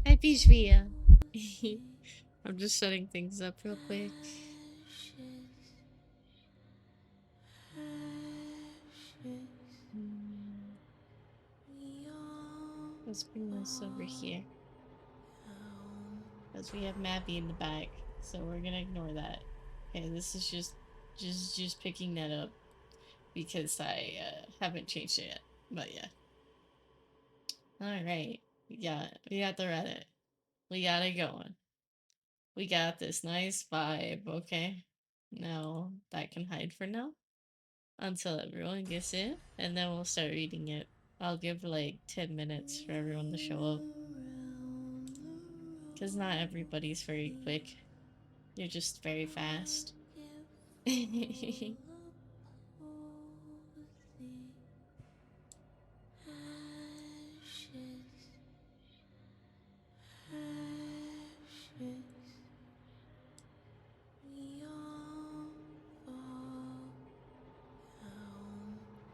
Hi, Pishvia. I'm just setting things up real quick. Mm, Let's bring this over here. Because we have Mappy in the back. So we're gonna ignore that. Okay, this is just picking that up because I haven't changed it yet. But yeah. Alright. We got the Reddit. We got it going. We got this nice vibe, okay? Now that can hide for now until everyone gets in, and then we'll start reading it. I'll give like 10 minutes for everyone to show up. Because not everybody's very quick. You're just very fast.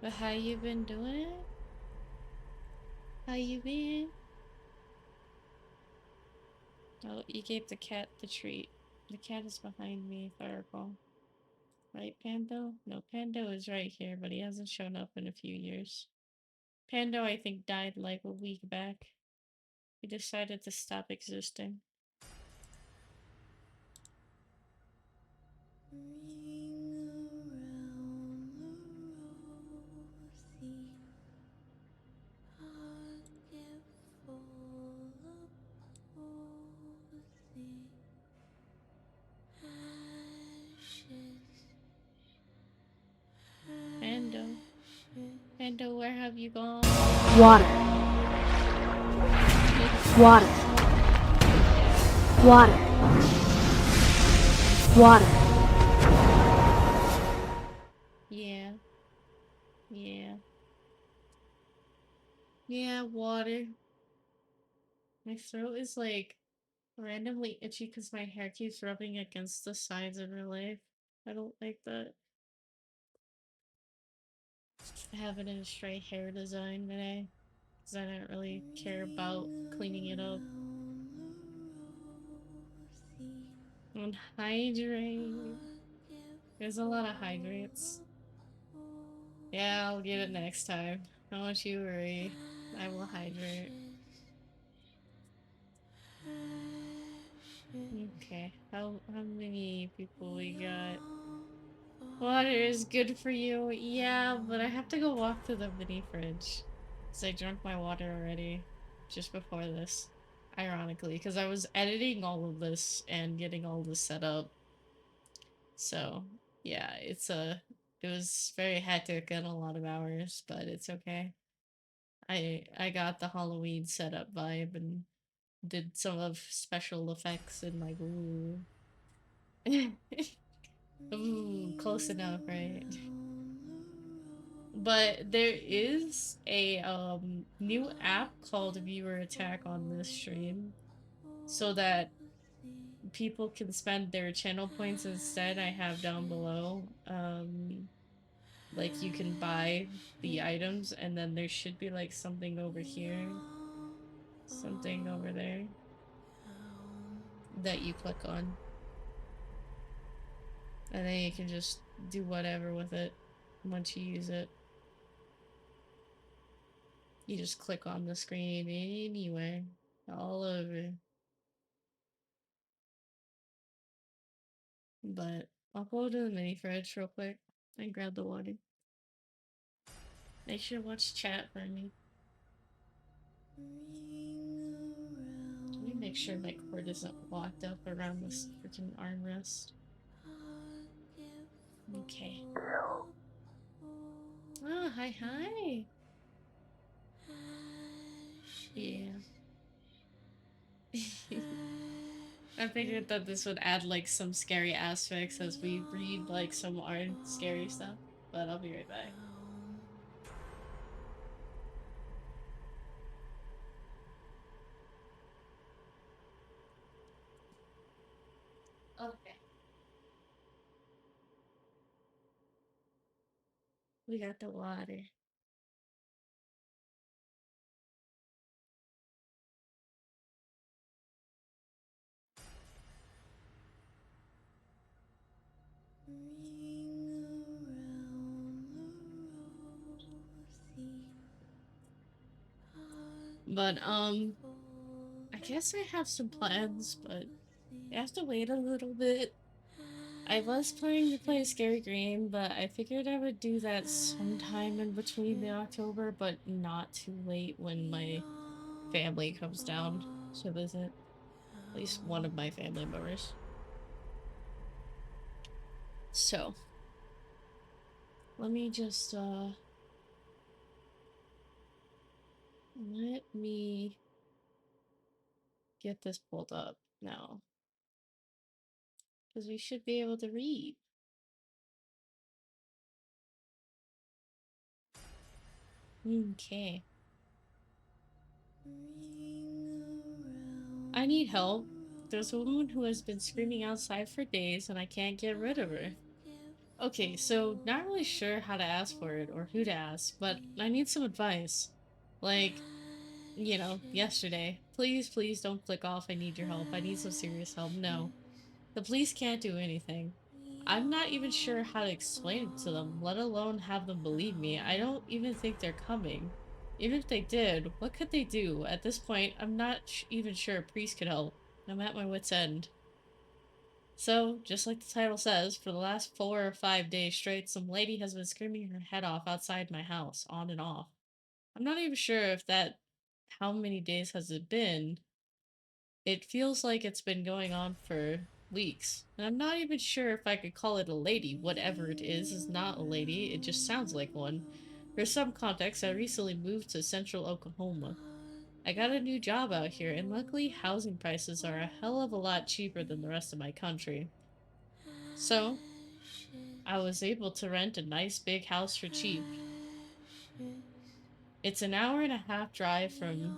But how you been doing? How you been? Oh, you gave the cat the treat. The cat is behind me, if I recall. Right, Pando? No, Pando is right here, but he hasn't shown up in a few years. Pando, I think, died like a week back. He decided to stop existing. Pando. Pando, where have you gone? Water. Water. Water. Water. Yeah. Yeah. Yeah, water. My throat is like randomly itchy because my hair keeps rubbing against the sides of real life. I don't like that. I have it in a straight hair design today because I don't really care about cleaning it up. And hydrate. There's a lot of hydrates. Yeah, I'll get it next time. Don't you worry. I will hydrate. Okay, how many people we got? Water is good for you. Yeah, but I have to go walk to the mini fridge. Because I drank my water already. Just before this. Ironically, because I was editing all of this and getting all this set up. So yeah, it was very hectic and a lot of hours, but it's okay. I got the Halloween setup vibe and did some of special effects and like ooh. Ooh, close enough, right? But there is a new app called Viewer Attack on this stream so that people can spend their channel points instead. I have down below. Like you can buy the items and then there should be like something over here, something over there that you click on. And then you can just do whatever with it once you use it. You just click on the screen anywhere, all over. But I'll go to the mini fridge real quick and grab the water. Make sure to watch chat for me. Let me make sure my cord isn't locked up around this freaking armrest. Okay. Oh, hi, hi. Yeah. I figured that this would add like some scary aspects as we read like some art scary stuff, but I'll be right back. Okay. We got the water. But I guess I have some plans, but I have to wait a little bit. I was planning to play a scary game, but I figured I would do that sometime in between the October, but not too late when my family comes down to visit. At least one of my family members. So, let me just, let me get this pulled up now. Because we should be able to read. Okay. I need help. There's a woman who has been screaming outside for days and I can't get rid of her. Okay, so not really sure how to ask for it or who to ask, but I need some advice. Like, yesterday. Please, please don't click off. I need your help. I need some serious help. No. The police can't do anything. I'm not even sure how to explain it to them, let alone have them believe me. I don't even think they're coming. Even if they did, what could they do? At this point, I'm not even sure a priest could help. I'm at my wit's end. So, just like the title says, for the last 4 or 5 days straight, some lady has been screaming her head off outside my house, on and off. I'm not even sure if that, how many days has it been? It feels like it's been going on for weeks. And I'm not even sure if I could call it a lady. Whatever it is not a lady, it just sounds like one. For some context, I recently moved to central Oklahoma. I got a new job out here, and luckily housing prices are a hell of a lot cheaper than the rest of my country. So, I was able to rent a nice big house for cheap. It's an hour and a half drive from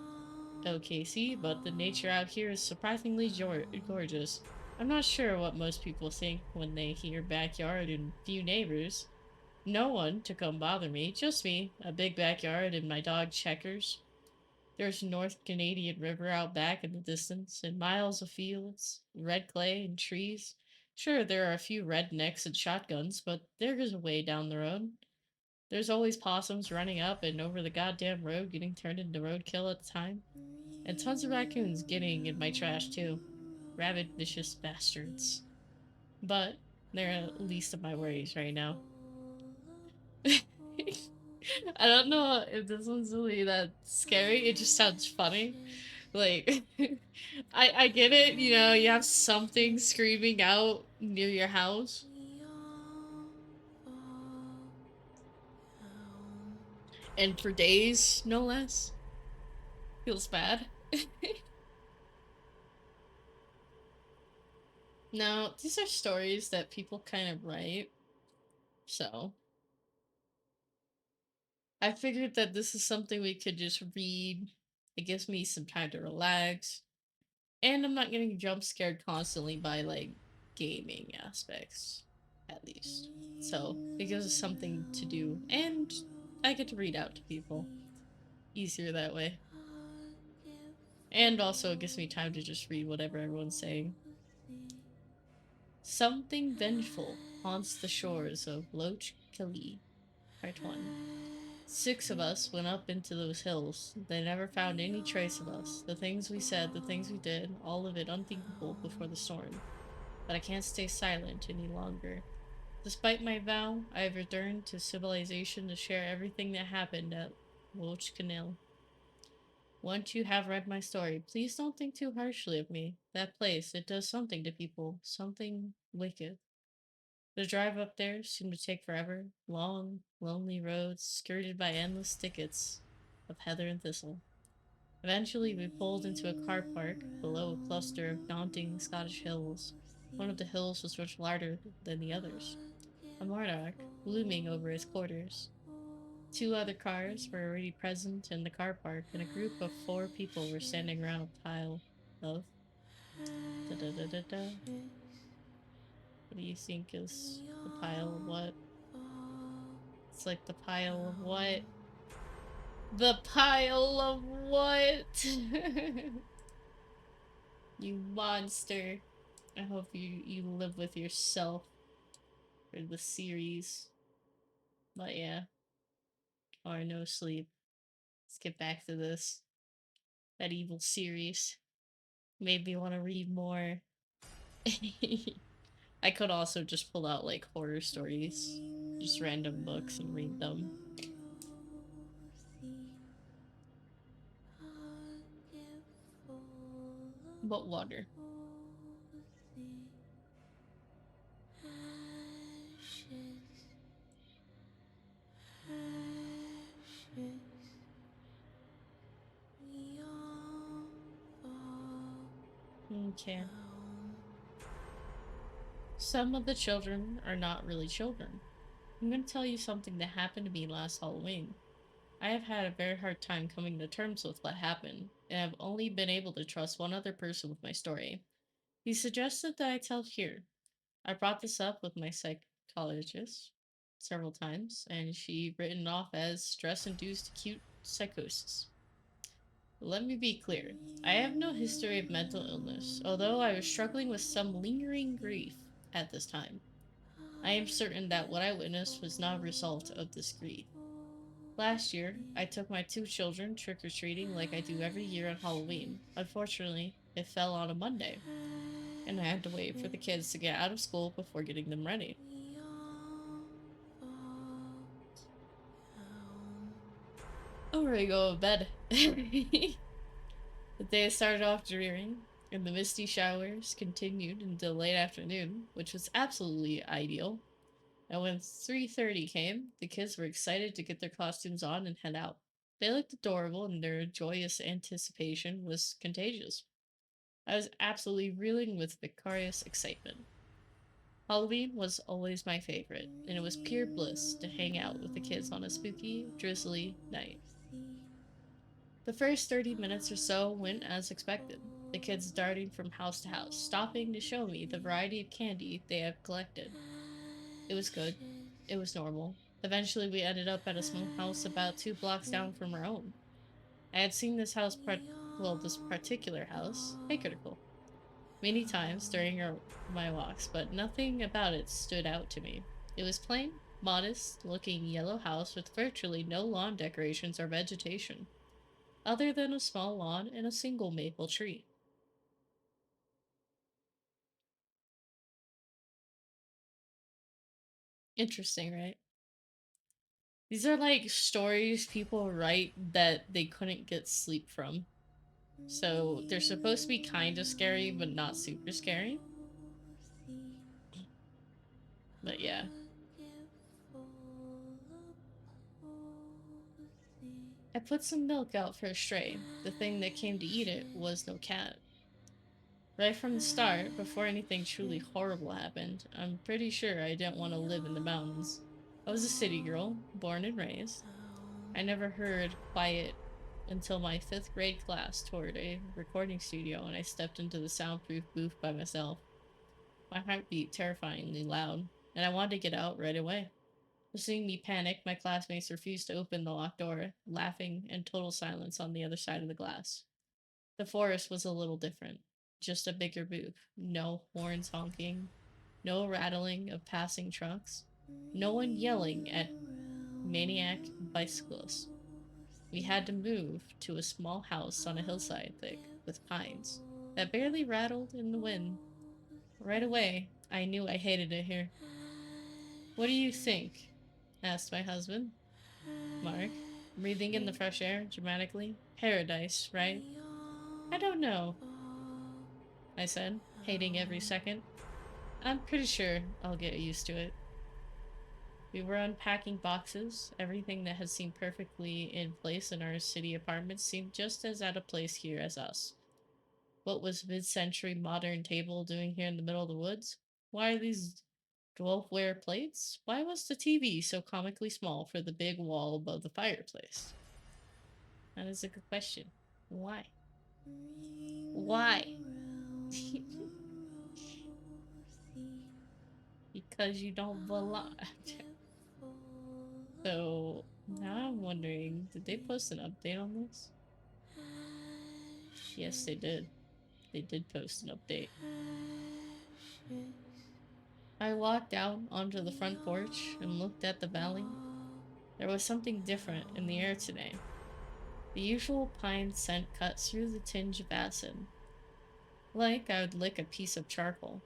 OKC, but the nature out here is surprisingly gorgeous. I'm not sure what most people think when they hear backyard and few neighbors. No one to come bother me, just me, a big backyard, and my dog Checkers. There's North Canadian River out back in the distance, and miles of fields, red clay, and trees. Sure, there are a few rednecks and shotguns, but there's a way down the road. There's always possums running up and over the goddamn road getting turned into roadkill at the time. And tons of raccoons getting in my trash too. Rabid, vicious bastards. But they're least of my worries right now. I don't know if this one's really that scary. It just sounds funny. Like, I get it, you have something screaming out near your house. And for days, no less. Feels bad. Now, these are stories that people kind of write, so I figured that this is something we could just read. It gives me some time to relax, and I'm not getting jump scared constantly by like gaming aspects, at least. So it gives us something to do, and I get to read out to people. Easier that way. And also it gives me time to just read whatever everyone's saying. Something vengeful haunts the shores of Loch Killy, Part 1. 6 of us went up into those hills. They never found any trace of us. The things we said, the things we did, all of it unthinkable before the storm. But I can't stay silent any longer. Despite my vow, I have returned to civilization to share everything that happened at Loch Canal. Once you have read my story, please don't think too harshly of me. That place, it does something to people, something wicked. The drive up there seemed to take forever. Long, lonely roads skirted by endless thickets of heather and thistle. Eventually, we pulled into a car park below a cluster of daunting Scottish hills. One of the hills was much larger than the others, a monarch looming over its quarters. 2 other cars were already present in the car park, and a group of 4 people were standing around a pile of da da da da da. What do you think is the pile of what? It's like the pile of what? The pile of what? You monster. I hope you live with yourself for the series. But yeah, or no sleep. Let's get back to this. That evil series. Made me want to read more. I could also just pull out like horror stories, just random books and read them. But water. Okay. Some of the children are not really children. I'm going to tell you something that happened to me last Halloween. I have had a very hard time coming to terms with what happened, and I've only been able to trust one other person with my story. He suggested that I tell it here. I brought this up with my psychologist several times, and she written it off as stress-induced acute psychosis. Let me be clear. I have no history of mental illness, although I was struggling with some lingering grief at this time. I am certain that what I witnessed was not a result of this grief. Last year, I took my 2 children trick or treating like I do every year on Halloween. Unfortunately, it fell on a Monday, and I had to wait for the kids to get out of school before getting them ready. I'm ready to go to bed. The day started off dreary, and the misty showers continued until late afternoon, which was absolutely ideal. And when 3:30 came, the kids were excited to get their costumes on and head out. They looked adorable, and their joyous anticipation was contagious. I was absolutely reeling with vicarious excitement. Halloween was always my favorite, and it was pure bliss to hang out with the kids on a spooky, drizzly night. The first 30 minutes or so went as expected, the kids darting from house to house, stopping to show me the variety of candy they have collected. It was good. It was normal. Eventually, we ended up at a small house about 2 blocks down from our own. I had seen this particular house, hey critical, many times during my walks, but nothing about it stood out to me. It was plain, modest looking yellow house with virtually no lawn decorations or vegetation, other than a small lawn and a single maple tree. Interesting, right? These are like stories people write that they couldn't get sleep from. So they're supposed to be kind of scary, but not super scary. But yeah. I put some milk out for a stray. The thing that came to eat it was no cat. Right from the start, before anything truly horrible happened, I'm pretty sure I didn't want to live in the mountains. I was a city girl, born and raised. I never heard quiet until my fifth grade class toured a recording studio and I stepped into the soundproof booth by myself. My heart beat terrifyingly loud, and I wanted to get out right away. Seeing me panic, my classmates refused to open the locked door, laughing in total silence on the other side of the glass. The forest was a little different. Just a bigger booth. No horns honking, no rattling of passing trucks, no one yelling at maniac bicyclists. We had to move to a small house on a hillside thick with pines that barely rattled in the wind. Right away, I knew I hated it here. What do you think? Asked my husband, Mark, breathing in the fresh air dramatically. Paradise, right? I don't know, I said, hating every second. I'm pretty sure I'll get used to it. We were unpacking boxes. Everything that had seemed perfectly in place in our city apartments seemed just as out of place here as us. What was mid-century modern table doing here in the middle of the woods? Why are these dwarfware plates? Why was the TV so comically small for the big wall above the fireplace? That is a good question. Why? Why? Because you don't belong. So now I'm wondering, did they post an update on this? Yes, they did. They did post an update. I walked out onto the front porch and looked at the valley. There was something different in the air today. The usual pine scent cut through the tinge of acid, like I would lick a piece of charcoal.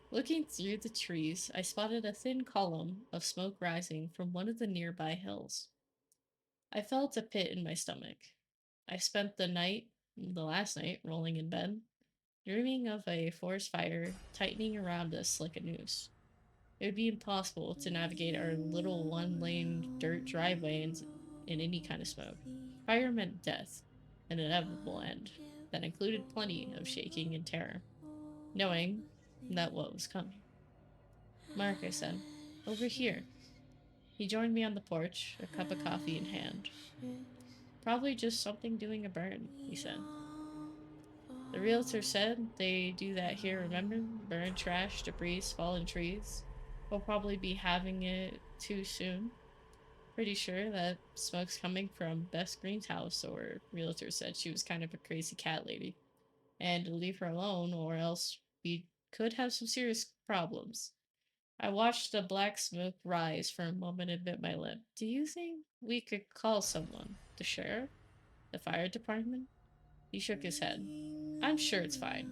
Looking through the trees, I spotted a thin column of smoke rising from one of the nearby hills. I felt a pit in my stomach. I spent the last night, rolling in bed, dreaming of a forest fire tightening around us like a noose. It would be impossible to navigate our little one-lane dirt driveway in any kind of smoke. Fire meant death, an inevitable end that included plenty of shaking and terror, knowing that what was coming. Mark, I said, over here. He joined me on the porch, a cup of coffee in hand. Probably just something doing a burn, he said. The realtor said they do that here, remember? Burn trash, debris, fallen trees. We'll probably be having it too soon. Pretty sure that smoke's coming from Bess Green's house, or realtor said she was kind of a crazy cat lady. And to leave her alone, or else we could have some serious problems. I watched the black smoke rise for a moment and bit my lip. Do you think we could call someone? The sheriff? The fire department? He shook his head. I'm sure it's fine.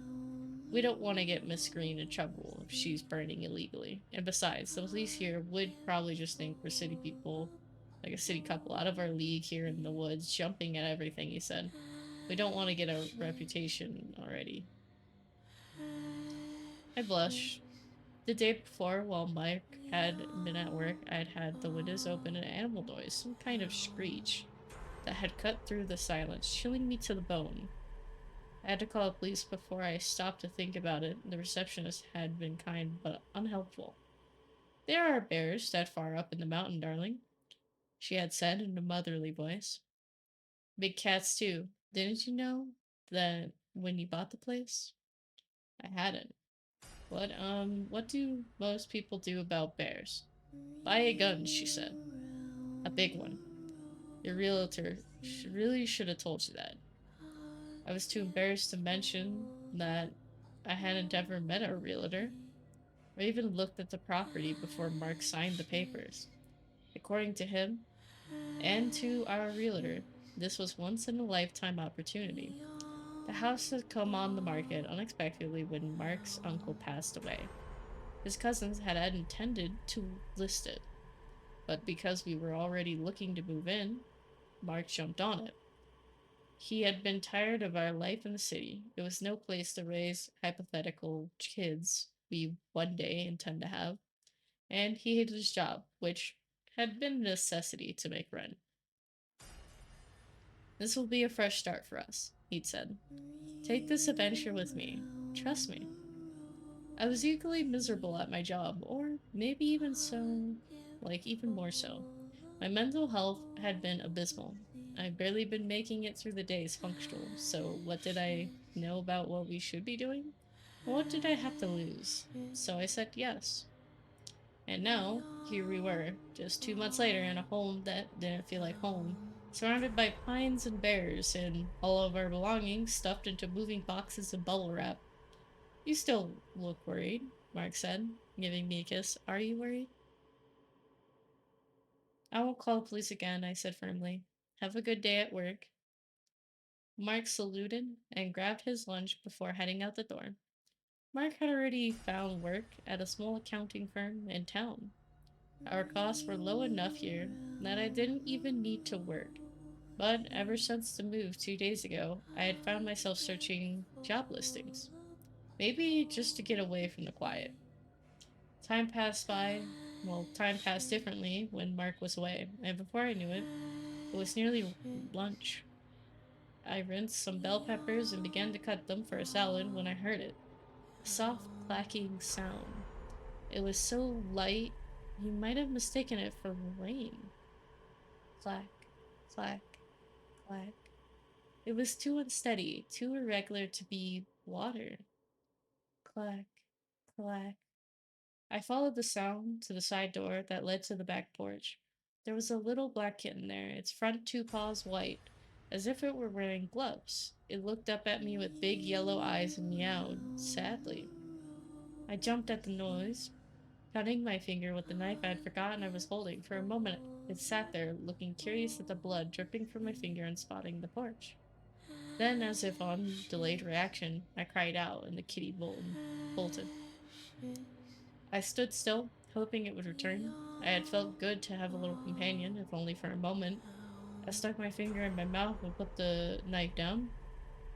We don't want to get Miss Green in trouble if she's burning illegally. And besides, the police here would probably just think we're city people, like a city couple out of our league here in the woods, jumping at everything, he said. We don't want to get a reputation already. I blushed. The day before, while Mike had been at work, I had had the windows open and animal noise, some kind of screech, that had cut through the silence, chilling me to the bone. I had to call the police before I stopped to think about it. The receptionist had been kind but unhelpful. There are bears that far up in the mountain, darling, she had said in a motherly voice. Big cats, too. Didn't you know that when you bought the place? I hadn't. What do most people do about bears? Buy a gun, she said. A big one. Your realtor really should have told you that. I was too embarrassed to mention that I hadn't ever met a realtor or even looked at the property before Mark signed the papers. According to him and to our realtor, this was once in a lifetime opportunity. The house had come on the market unexpectedly when Mark's uncle passed away. His cousins had intended to list it, but because we were already looking to move in, Mark jumped on it. He had been tired of our life in the city. It was no place to raise hypothetical kids we one day intend to have, and he hated his job, which had been a necessity to make rent. This will be a fresh start for us, he'd said. Take this adventure with me. Trust me. I was equally miserable at my job, or maybe even so, even more so. My mental health had been abysmal. I'd barely been making it through the days functional, so what did I know about what we should be doing? What did I have to lose? So I said yes. And now, here we were, just 2 months later, in a home that didn't feel like home, surrounded by pines and bears, and all of our belongings stuffed into moving boxes of bubble wrap. You still look worried, Mark said, giving me a kiss. Are you worried? I won't call the police again, I said firmly. Have a good day at work. Mark saluted and grabbed his lunch before heading out the door. Mark had already found work at a small accounting firm in town. Our costs were low enough here that I didn't even need to work. But ever since the move 2 days ago, I had found myself searching job listings. Maybe just to get away from the quiet. Time passed by. Well, time passed differently when Mark was away, and before I knew it, it was nearly lunch. I rinsed some bell peppers and began to cut them for a salad when I heard it. A soft clacking sound. It was so light, you might have mistaken it for rain. Clack, clack, clack. It was too unsteady, too irregular to be water. Clack, clack. I followed the sound to the side door that led to the back porch. There was a little black kitten there, its front two paws white, as if it were wearing gloves. It looked up at me with big yellow eyes and meowed, sadly. I jumped at the noise, cutting my finger with the knife I had forgotten I was holding. For a moment, it sat there, looking curious at the blood dripping from my finger and spotting the porch. Then, as if on delayed reaction, I cried out, and the kitty bolted. I stood still, hoping it would return. I had felt good to have a little companion, if only for a moment. I stuck my finger in my mouth and put the knife down.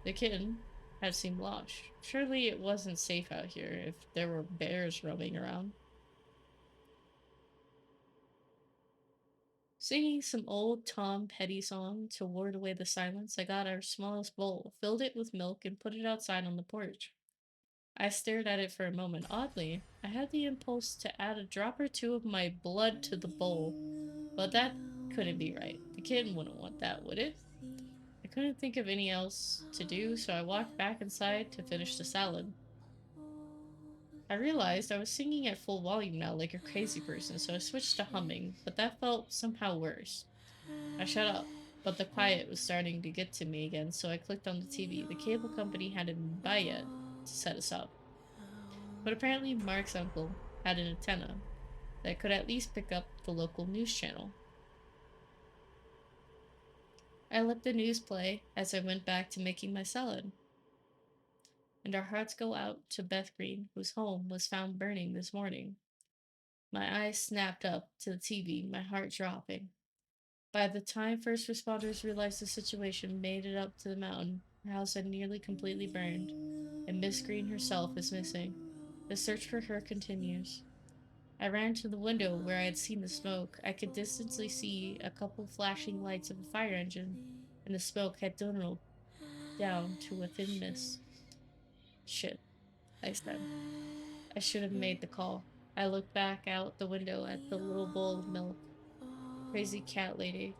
The kitten had seemed lost. Surely it wasn't safe out here if there were bears roaming around. Singing some old Tom Petty song to ward away the silence, I got our smallest bowl, filled it with milk, and put it outside on the porch. I stared at it for a moment. Oddly, I had the impulse to add a drop or two of my blood to the bowl, but that couldn't be right. The kitten wouldn't want that, would it? I couldn't think of any else to do, so I walked back inside to finish the salad. I realized I was singing at full volume now like a crazy person, so I switched to humming, but that felt somehow worse. I shut up, but the quiet was starting to get to me again, so I clicked on the TV. The cable company hadn't been by yet to set us up. But apparently Mark's uncle had an antenna that could at least pick up the local news channel. I let the news play as I went back to making my salad, and our hearts go out to Beth Green, whose home was found burning this morning. My eyes snapped up to the TV, my heart dropping. By the time first responders realized the situation made it up to the mountain, her house had nearly completely burned, and Miss Green herself is missing. The search for her continues. I ran to the window where I had seen the smoke. I could distantly see a couple flashing lights of a fire engine, and the smoke had dwindled down to a thin mist. Shit, I said. I should have made the call. I looked back out the window at the little bowl of milk. Crazy cat lady,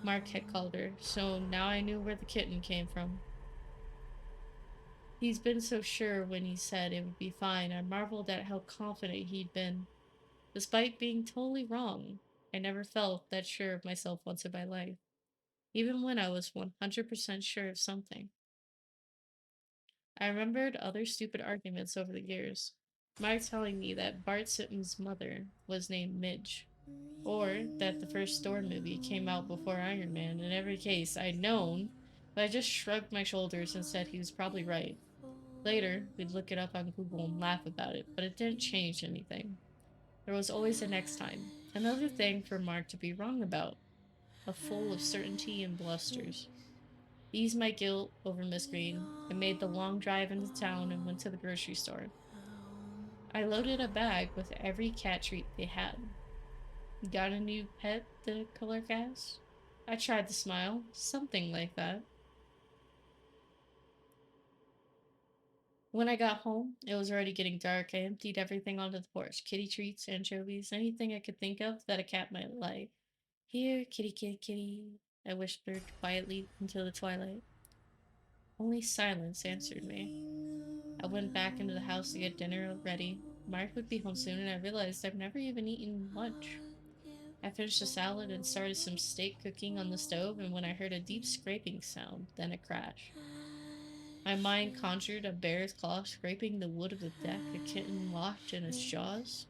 Mark had called her, so now I knew where the kitten came from. He's been so sure when he said it would be fine. I marveled at how confident he'd been. Despite being totally wrong, I never felt that sure of myself once in my life, even when I was 100% sure of something. I remembered other stupid arguments over the years. Mark telling me that Bart Simpson's mother was named Midge, or that the first Thor movie came out before Iron Man. In every case, I'd known, but I just shrugged my shoulders and said he was probably right. Later, we'd look it up on Google and laugh about it, but it didn't change anything. There was always a next time. Another thing for Mark to be wrong about, a full of certainty and blusters. Eased my guilt over Miss Green. I made the long drive into town and went to the grocery store. I loaded a bag with every cat treat they had. Got a new pet, the clerk asked. I tried to smile, something like that. When I got home, it was already getting dark. I emptied everything onto the porch: kitty treats, anchovies, anything I could think of that a cat might like. Here, kitty, kitty, kitty, I whispered quietly into the twilight. Only silence answered me. I went back into the house to get dinner ready. Mark would be home soon, and I realized I've never even eaten lunch. I finished the salad and started some steak cooking on the stove, and when I heard a deep scraping sound, then a crash. My mind conjured a bear's claw scraping the wood of the deck, a kitten locked in its jaws.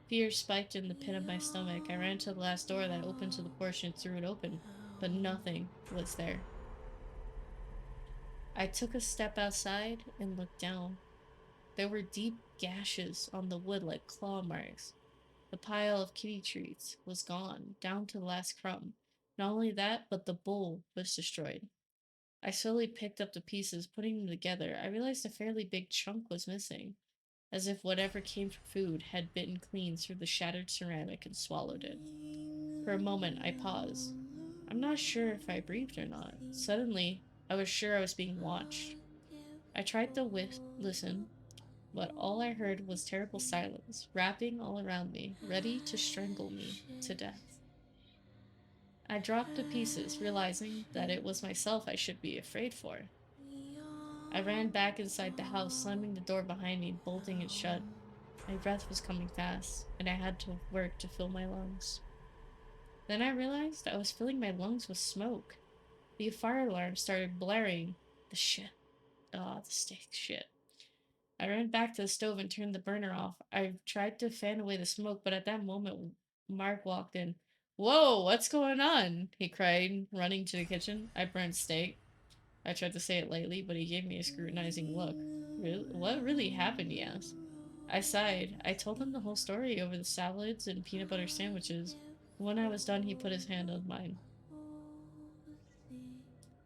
Fear spiked in the pit of my stomach. I ran to the last door that opened to the porch and threw it open, but nothing was there. I took a step outside and looked down. There were deep gashes on the wood like claw marks. The pile of kitty treats was gone, down to the last crumb. Not only that, but the bowl was destroyed. I slowly picked up the pieces, putting them together. I realized a fairly big chunk was missing, as if whatever came for food had bitten clean through the shattered ceramic and swallowed it. For a moment, I paused. I'm not sure if I breathed or not. Suddenly, I was sure I was being watched. I tried to listen, but all I heard was terrible silence, wrapping all around me, ready to strangle me to death. I dropped the pieces, realizing that it was myself I should be afraid for. I ran back inside the house, slamming the door behind me, bolting it shut. My breath was coming fast, and I had to work to fill my lungs. Then I realized I was filling my lungs with smoke. The fire alarm started blaring. The shit. Ah, the steak shit. I ran back to the stove and turned the burner off. I tried to fan away the smoke, but at that moment, Mark walked in. Whoa, what's going on? He cried, running to the kitchen. I burned steak. I tried to say it lightly, but he gave me a scrutinizing look. What really happened? He asked. I sighed. I told him the whole story over the salads and peanut butter sandwiches. When I was done, he put his hand on mine.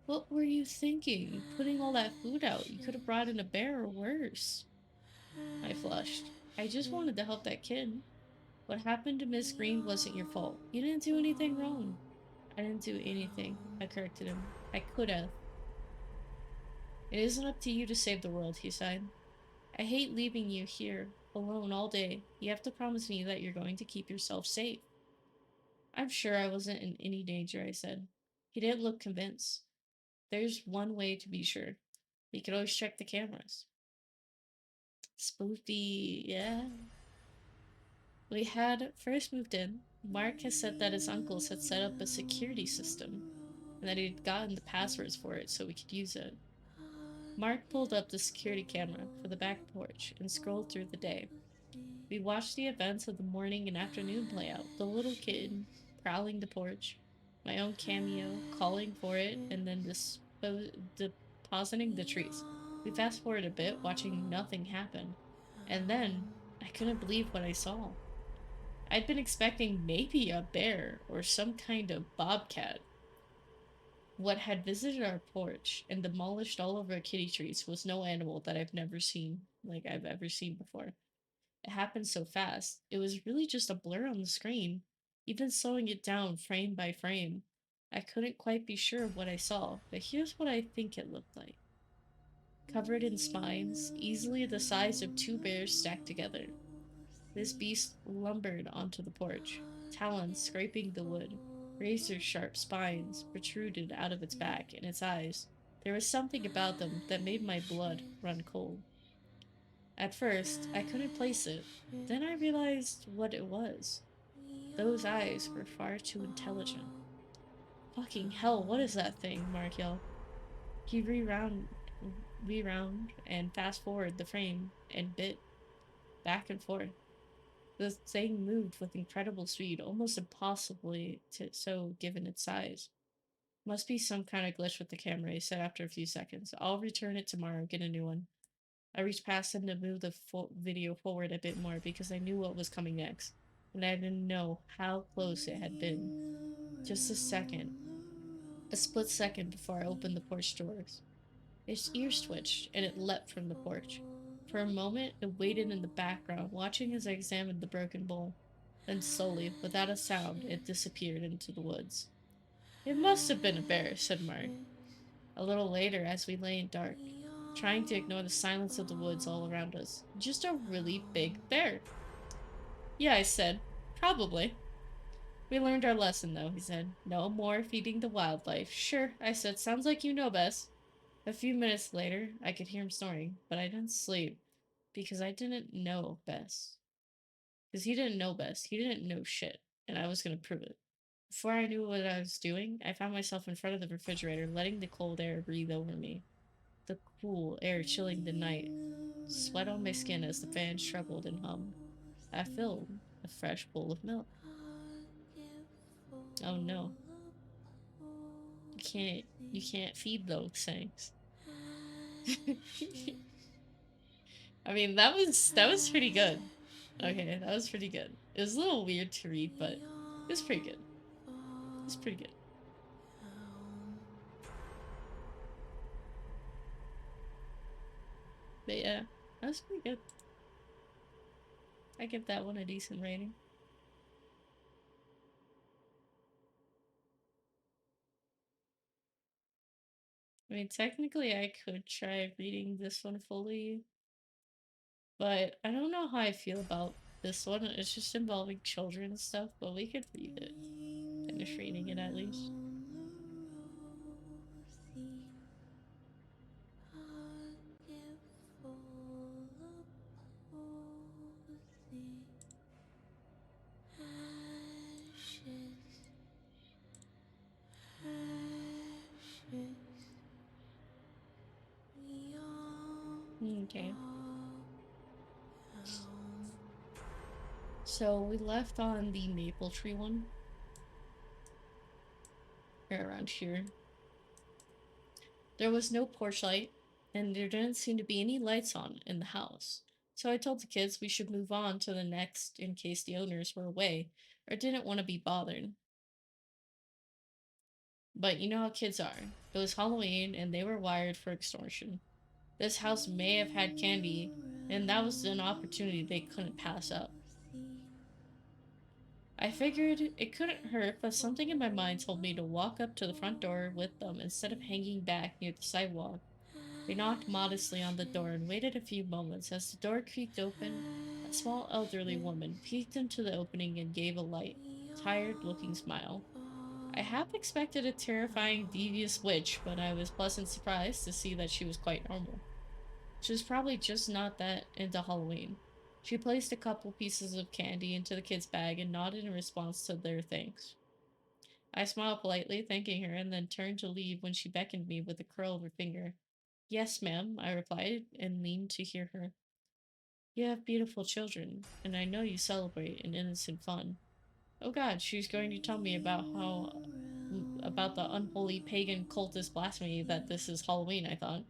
What were you thinking? Putting all that food out? You could have brought in a bear or worse. I flushed. I just wanted to help that kid. What happened to Miss Green wasn't your fault. You didn't do anything wrong. I didn't do anything. I corrected him. I could have. It isn't up to you to save the world, he sighed. I hate leaving you here alone all day. You have to promise me that you're going to keep yourself safe. I'm sure I wasn't in any danger, I said. He didn't look convinced. There's one way to be sure. We could always check the cameras. Spoofy, yeah. We had first moved in. Mark has said that his uncles had set up a security system and that he'd gotten the passwords for it so we could use it. Mark pulled up the security camera for the back porch and scrolled through the day. We watched the events of the morning and afternoon play out. The little kid prowling the porch, my own cameo calling for it, and then depositing the treats. We fast forward a bit, watching nothing happen. And then I couldn't believe what I saw. I'd been expecting maybe a bear or some kind of bobcat. What had visited our porch and demolished all of our kitty trees was no animal that I've ever seen before. It happened so fast. It was really just a blur on the screen, even slowing it down frame by frame. I couldn't quite be sure of what I saw, but here's what I think it looked like. Covered in spines, easily the size of two bears stacked together. This beast lumbered onto the porch, talons scraping the wood. Razor sharp spines protruded out of its back, and its eyes. There was something about them that made my blood run cold. At first, I couldn't place it. Then I realized what it was. Those eyes were far too intelligent. Fucking hell, what is that thing? Mark yelled. He rewound and fast forward the frame and bit back and forth. The thing moved with incredible speed, almost impossibly to so given its size. Must be some kind of glitch with the camera, he said after a few seconds. I'll return it tomorrow, get a new one. I reached past him to move the video forward a bit more because I knew what was coming next, and I didn't know how close it had been. Just a second, a split second before I opened the porch doors. Its ears twitched, and it leapt from the porch. For a moment, it waited in the background, watching as I examined the broken bowl. Then slowly, without a sound, it disappeared into the woods. It must have been a bear, said Mark. A little later, as we lay in dark, trying to ignore the silence of the woods all around us. Just a really big bear. Yeah, I said. Probably. We learned our lesson, though, he said. No more feeding the wildlife. Sure, I said. Sounds like you know best. A few minutes later, I could hear him snoring, but I didn't sleep because I didn't know best. Because he didn't know best. He didn't know shit, and I was going to prove it. Before I knew what I was doing, I found myself in front of the refrigerator, letting the cold air breathe over me. The cool air chilling the night. Sweat on my skin as the fan struggled and hummed. I filled a fresh bowl of milk. Oh no. You can't feed those things. I mean, that was pretty good. Okay, that was pretty good. It was a little weird to read, but it was pretty good. It was pretty good. But yeah, that was pretty good. I give that one a decent rating. I mean, technically, I could try reading this one fully, but I don't know how I feel about this one. It's just involving children and stuff, but we could read it. Finish reading it at least. Okay. So we left on the maple tree one, or around here. There was no porch light, and there didn't seem to be any lights on in the house. So I told the kids we should move on to the next in case the owners were away or didn't want to be bothered. But you know how kids are. It was Halloween and they were wired for extortion. This house may have had candy, and that was an opportunity they couldn't pass up. I figured it couldn't hurt, but something in my mind told me to walk up to the front door with them instead of hanging back near the sidewalk. We knocked modestly on the door and waited a few moments. As the door creaked open, a small elderly woman peeked into the opening and gave a light, tired looking smile. I half expected a terrifying, devious witch, but I was pleasantly surprised to see that she was quite normal. She was probably just not that into Halloween. She placed a couple pieces of candy into the kid's bag and nodded in response to their thanks. I smiled politely, thanking her, and then turned to leave when she beckoned me with a curl of her finger. Yes, ma'am, I replied, and leaned to hear her. You have beautiful children, and I know you celebrate in innocent fun. Oh God, she's going to tell me about about the unholy pagan cultist blasphemy that this is Halloween, I thought.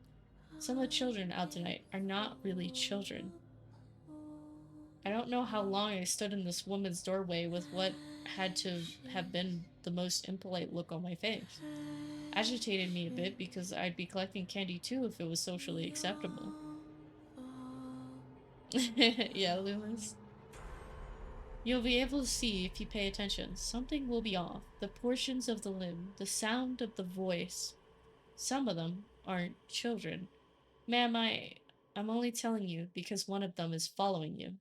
Some of the children out tonight are not really children. I don't know how long I stood in this woman's doorway with what had to have been the most impolite look on my face. Agitated me a bit because I'd be collecting candy too if it was socially acceptable. Yeah, Loomis. You'll be able to see if you pay attention. Something will be off. The portions of the limb, the sound of the voice. Some of them aren't children. Ma'am, I'm only telling you because one of them is following you,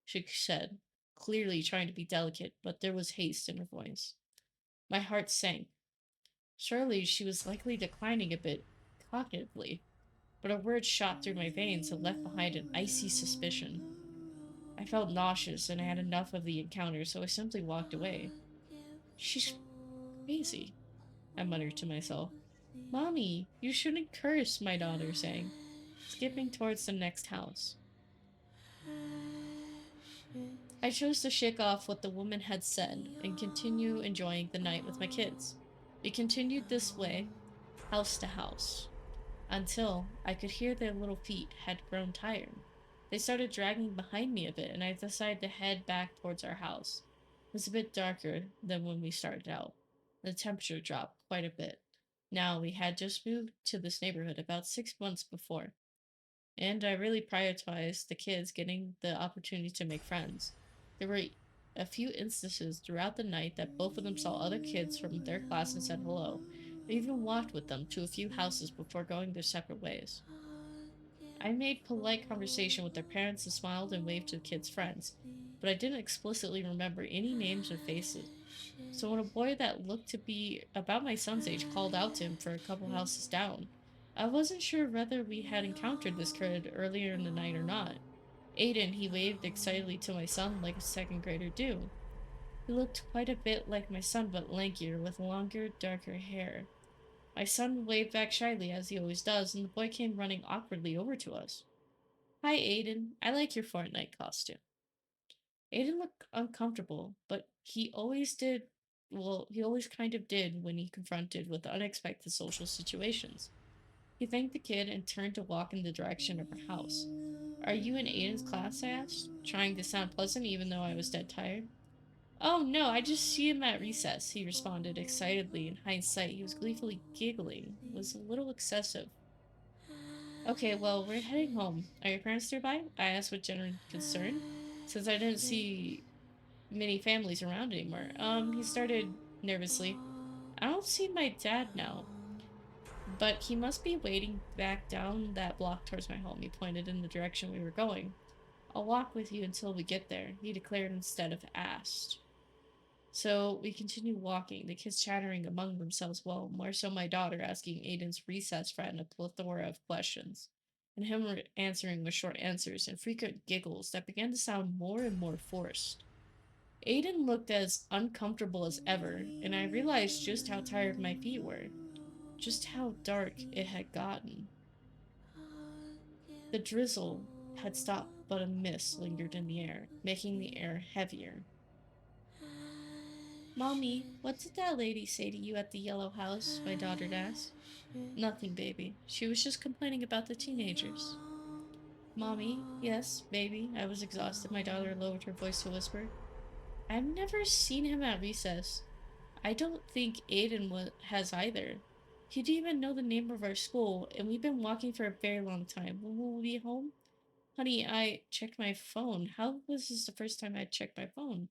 she said, clearly trying to be delicate, but there was haste in her voice. My heart sank. Surely she was likely declining a bit, cognitively, but her words shot through my veins and left behind an icy suspicion. I felt nauseous and I had enough of the encounter, so I simply walked away. She's crazy, I muttered to myself. Mommy, you shouldn't curse, my daughter sang, skipping towards the next house. I chose to shake off what the woman had said and continue enjoying the night with my kids. We continued this way, house to house, until I could hear their little feet had grown tired. They started dragging behind me a bit, and I decided to head back towards our house. It was a bit darker than when we started out. The temperature dropped quite a bit. Now, we had just moved to this neighborhood about 6 months before, and I really prioritized the kids getting the opportunity to make friends. There were a few instances throughout the night that both of them saw other kids from their class and said hello. They even walked with them to a few houses before going their separate ways. I made polite conversation with their parents and smiled and waved to the kids' friends, but I didn't explicitly remember any names or faces. So when a boy that looked to be about my son's age called out to him for a couple houses down, I wasn't sure whether we had encountered this kid earlier in the night or not. Aiden, he waved excitedly to my son like a second grader do. He looked quite a bit like my son, but lankier, with longer, darker hair. My son waved back shyly, as he always does, and the boy came running awkwardly over to us. Hi, Aiden. I like your Fortnite costume. Aiden looked uncomfortable, but he always kind of did when he confronted with unexpected social situations. He thanked the kid and turned to walk in the direction of our house. Are you in Aiden's class? I asked, trying to sound pleasant even though I was dead tired. Oh no, I just see him at recess, he responded excitedly. In hindsight, he was gleefully giggling. It was a little excessive. Okay, well, we're heading home. Are your parents nearby? I asked with genuine concern, since I didn't see many families around anymore. He started nervously. I don't see my dad now, but he must be waiting back down that block towards my home. He pointed in the direction we were going. I'll walk with you until we get there, he declared instead of asked. So we continued walking, the kids chattering among themselves, well, more so my daughter asking Aiden's recess friend a plethora of questions, and him answering with short answers and frequent giggles that began to sound more and more forced. Aiden looked as uncomfortable as ever, and I realized just how tired my feet were, just how dark it had gotten. The drizzle had stopped, but a mist lingered in the air, making the air heavier. Mommy, what did that lady say to you at the yellow house? My daughter asked. Nothing, baby. She was just complaining about the teenagers. Mommy, yes, baby. I was exhausted. My daughter lowered her voice to a whisper. I've never seen him at recess. I don't think has either. He didn't even know the name of our school, and we've been walking for a very long time. When will we be home? Honey, I checked my phone. How was this the first time I checked my phone?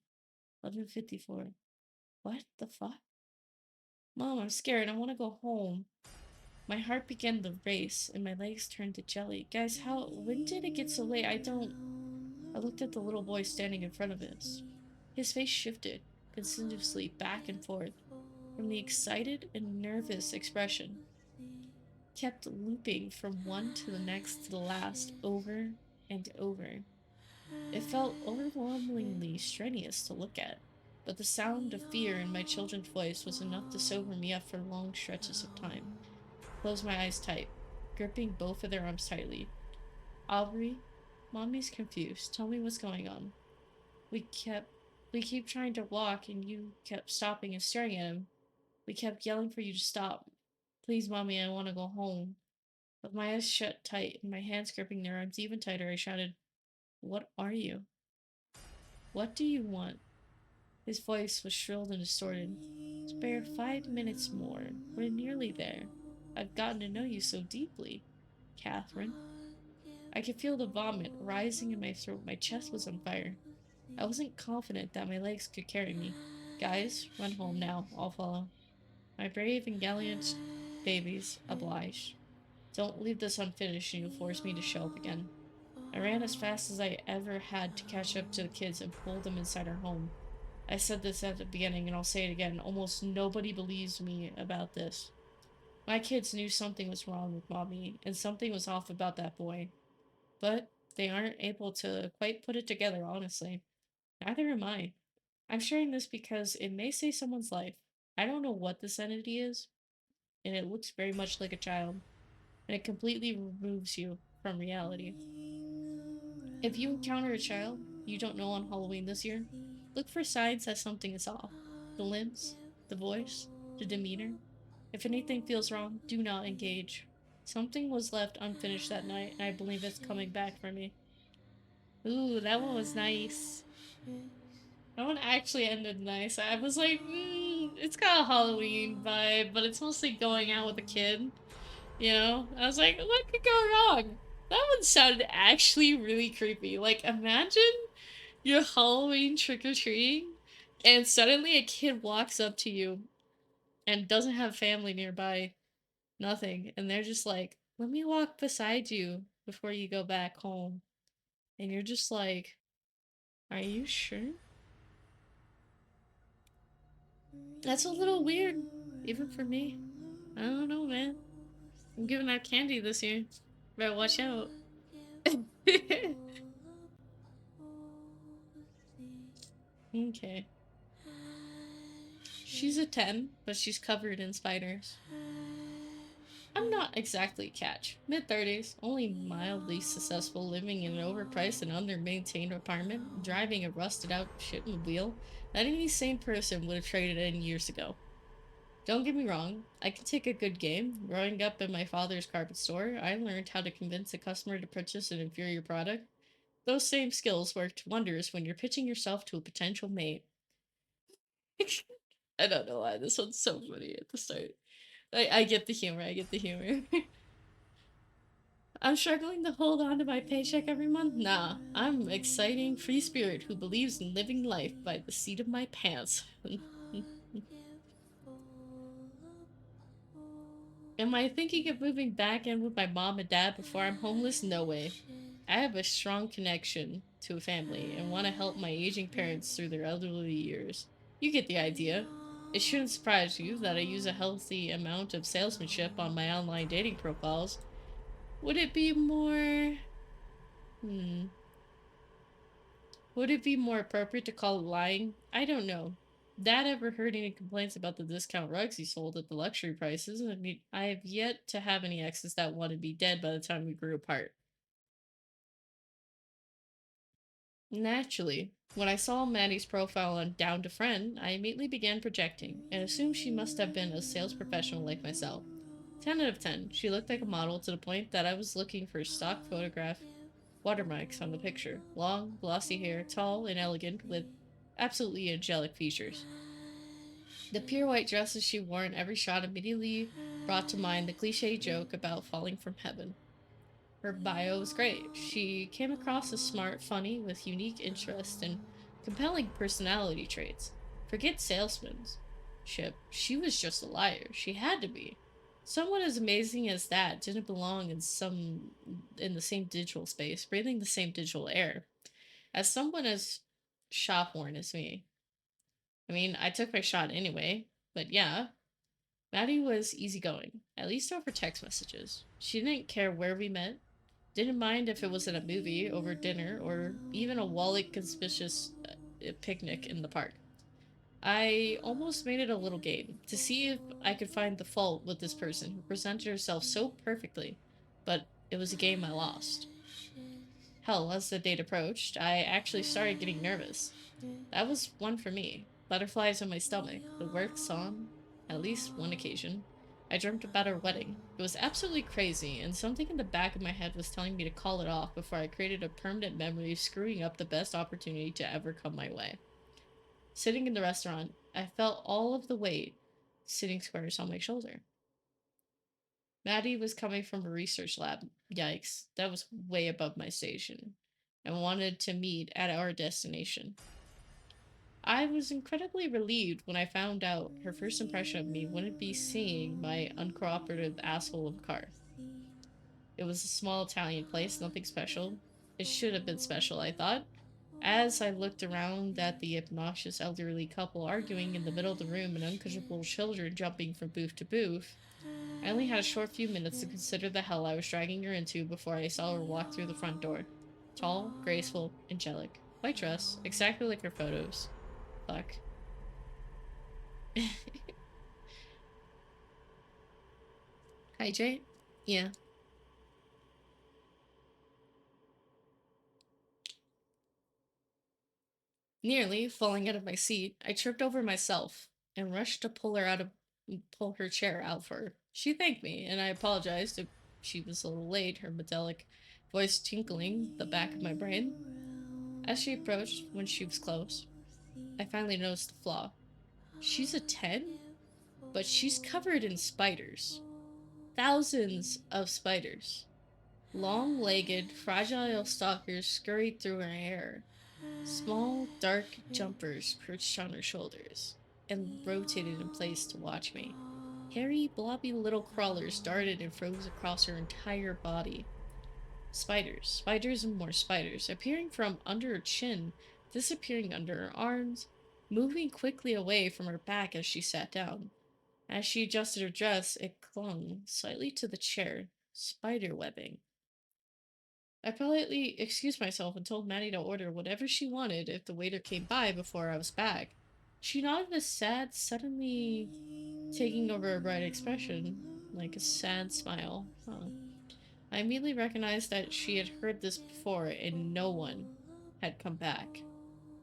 11:54. What the fuck? Mom, I'm scared. I want to go home. My heart began to race, and my legs turned to jelly. Guys, when did it get so late? I looked at the little boy standing in front of us. His face shifted, continuously back and forth, from the excited and nervous expression, kept looping from one to the next to the last, over and over. It felt overwhelmingly strenuous to look at, but the sound of fear in my children's voice was enough to sober me up for long stretches of time. Closed my eyes tight, gripping both of their arms tightly. Aubrey, Mommy's confused. Tell me what's going on. We kept we keep trying to walk and you kept stopping and staring at him. We kept yelling for you to stop. Please, Mommy, I want to go home. With my eyes shut tight and my hands gripping their arms even tighter, I shouted, What are you? What do you want? His voice was shrilled and distorted. Spare 5 minutes more. We're nearly there. I've gotten to know you so deeply, Catherine. I could feel the vomit rising in my throat. My chest was on fire. I wasn't confident that my legs could carry me. Guys, run home now. I'll follow. My brave and gallant babies obliged. Don't leave this unfinished and you'll force me to show up again. I ran as fast as I ever had to catch up to the kids and pull them inside our home. I said this at the beginning and I'll say it again. Almost nobody believes me about this. My kids knew something was wrong with Mommy and something was off about that boy. But they aren't able to quite put it together, honestly. Neither am I. I'm sharing this because it may save someone's life. I don't know what this entity is, and it looks very much like a child, and it completely removes you from reality. If you encounter a child you don't know on Halloween this year, look for signs that something is off. The limbs, the voice, the demeanor. If anything feels wrong, do not engage. Something was left unfinished that night, and I believe it's coming back for me. Ooh, that one was nice. That one actually ended nice. I was like, it's got a Halloween vibe, but it's mostly going out with a kid. You know? I was like, what could go wrong? That one sounded actually really creepy. Like, imagine You're Halloween trick or treating, and suddenly a kid walks up to you and doesn't have family nearby, nothing, and they're just like, "Let me walk beside you before you go back home." And you're just like, "Are you sure?" That's a little weird, even for me. I don't know, man. I'm giving out candy this year. Better watch out. Okay. She's a 10, but she's covered in spiders. I'm not exactly catch. Mid 30s, only mildly successful, living in an overpriced and under-maintained apartment, driving a rusted out shitmobile that any sane person would have traded in years ago. Don't get me wrong, I can take a good game. Growing up in my father's carpet store, I learned how to convince a customer to purchase an inferior product. Those same skills worked wonders when you're pitching yourself to a potential mate. I don't know why this one's so funny at the start. I get the humor, I get the humor. I'm struggling to hold on to my paycheck every month? Nah, I'm exciting free spirit who believes in living life by the seat of my pants. Am I thinking of moving back in with my mom and dad before I'm homeless? No way. I have a strong connection to a family and want to help my aging parents through their elderly years. You get the idea. It shouldn't surprise you that I use a healthy amount of salesmanship on my online dating profiles. Would it be more. Hmm. Would it be more appropriate to call it lying? I don't know. Dad ever heard any complaints about the discount rugs he sold at the luxury prices? I mean, I have yet to have any exes that want to be dead by the time we grew apart. Naturally, when I saw Maddie's profile on Down to Friend, I immediately began projecting and assumed she must have been a sales professional like myself. 10 out of 10. She looked like a model to the point that I was looking for stock photograph watermarks on the picture. Long, glossy hair, tall and elegant, with absolutely angelic features. The pure white dresses she wore in every shot immediately brought to mind the cliche joke about falling from heaven. Her bio was great. She came across as smart, funny, with unique interests and compelling personality traits. Forget salesmanship. She was just a liar. She had to be. Someone as amazing as that didn't belong in the same digital space, breathing the same digital air as someone as shop worn as me. I mean, I took my shot anyway, but yeah, Maddie was easygoing, at least over text messages. She didn't care where we met, didn't mind if it was at a movie, over dinner, or even a wallet conspicuous picnic in the park. I almost made it a little game to see if I could find the fault with this person who presented herself so perfectly, but it was a game I lost. Hell, as the date approached, I actually started getting nervous. That was one for me. Butterflies in my stomach. The works on at least one occasion. I dreamt about our wedding. It was absolutely crazy, and something in the back of my head was telling me to call it off before I created a permanent memory of screwing up the best opportunity to ever come my way. Sitting in the restaurant, I felt all of the weight sitting squares on my shoulder. Maddie was coming from a research lab. Yikes, that was way above my station. I wanted to meet at our destination. I was incredibly relieved when I found out her first impression of me wouldn't be seeing my uncooperative asshole of a car. It was a small Italian place, nothing special. It should have been special, I thought. As I looked around at the obnoxious elderly couple arguing in the middle of the room and uncomfortable children jumping from booth to booth, I only had a short few minutes to consider the hell I was dragging her into before I saw her walk through the front door. Tall, graceful, angelic. White dress, exactly like her photos. Fuck. Hi, Jay. Yeah. Nearly falling out of my seat, I tripped over myself and rushed to pull her chair out for her. She thanked me, and I apologized if she was a little late, her metallic voice tinkling the back of my brain. As she approached, when she was close, I finally noticed the flaw. She's a 10, but she's covered in spiders. Thousands of spiders. Long legged, fragile stalkers scurried through her hair. Small, dark jumpers perched on her shoulders and rotated in place to watch me. Hairy, blobby little crawlers darted and froze across her entire body. Spiders, spiders, and more spiders, appearing from under her chin, disappearing under her arms, moving quickly away from her back as she sat down. As she adjusted her dress, it clung slightly to the chair, spider webbing. I politely excused myself and told Maddie to order whatever she wanted if the waiter came by before I was back. She nodded a sad, suddenly taking over a bright expression, like a sad smile. Huh. I immediately recognized that she had heard this before and no one had come back.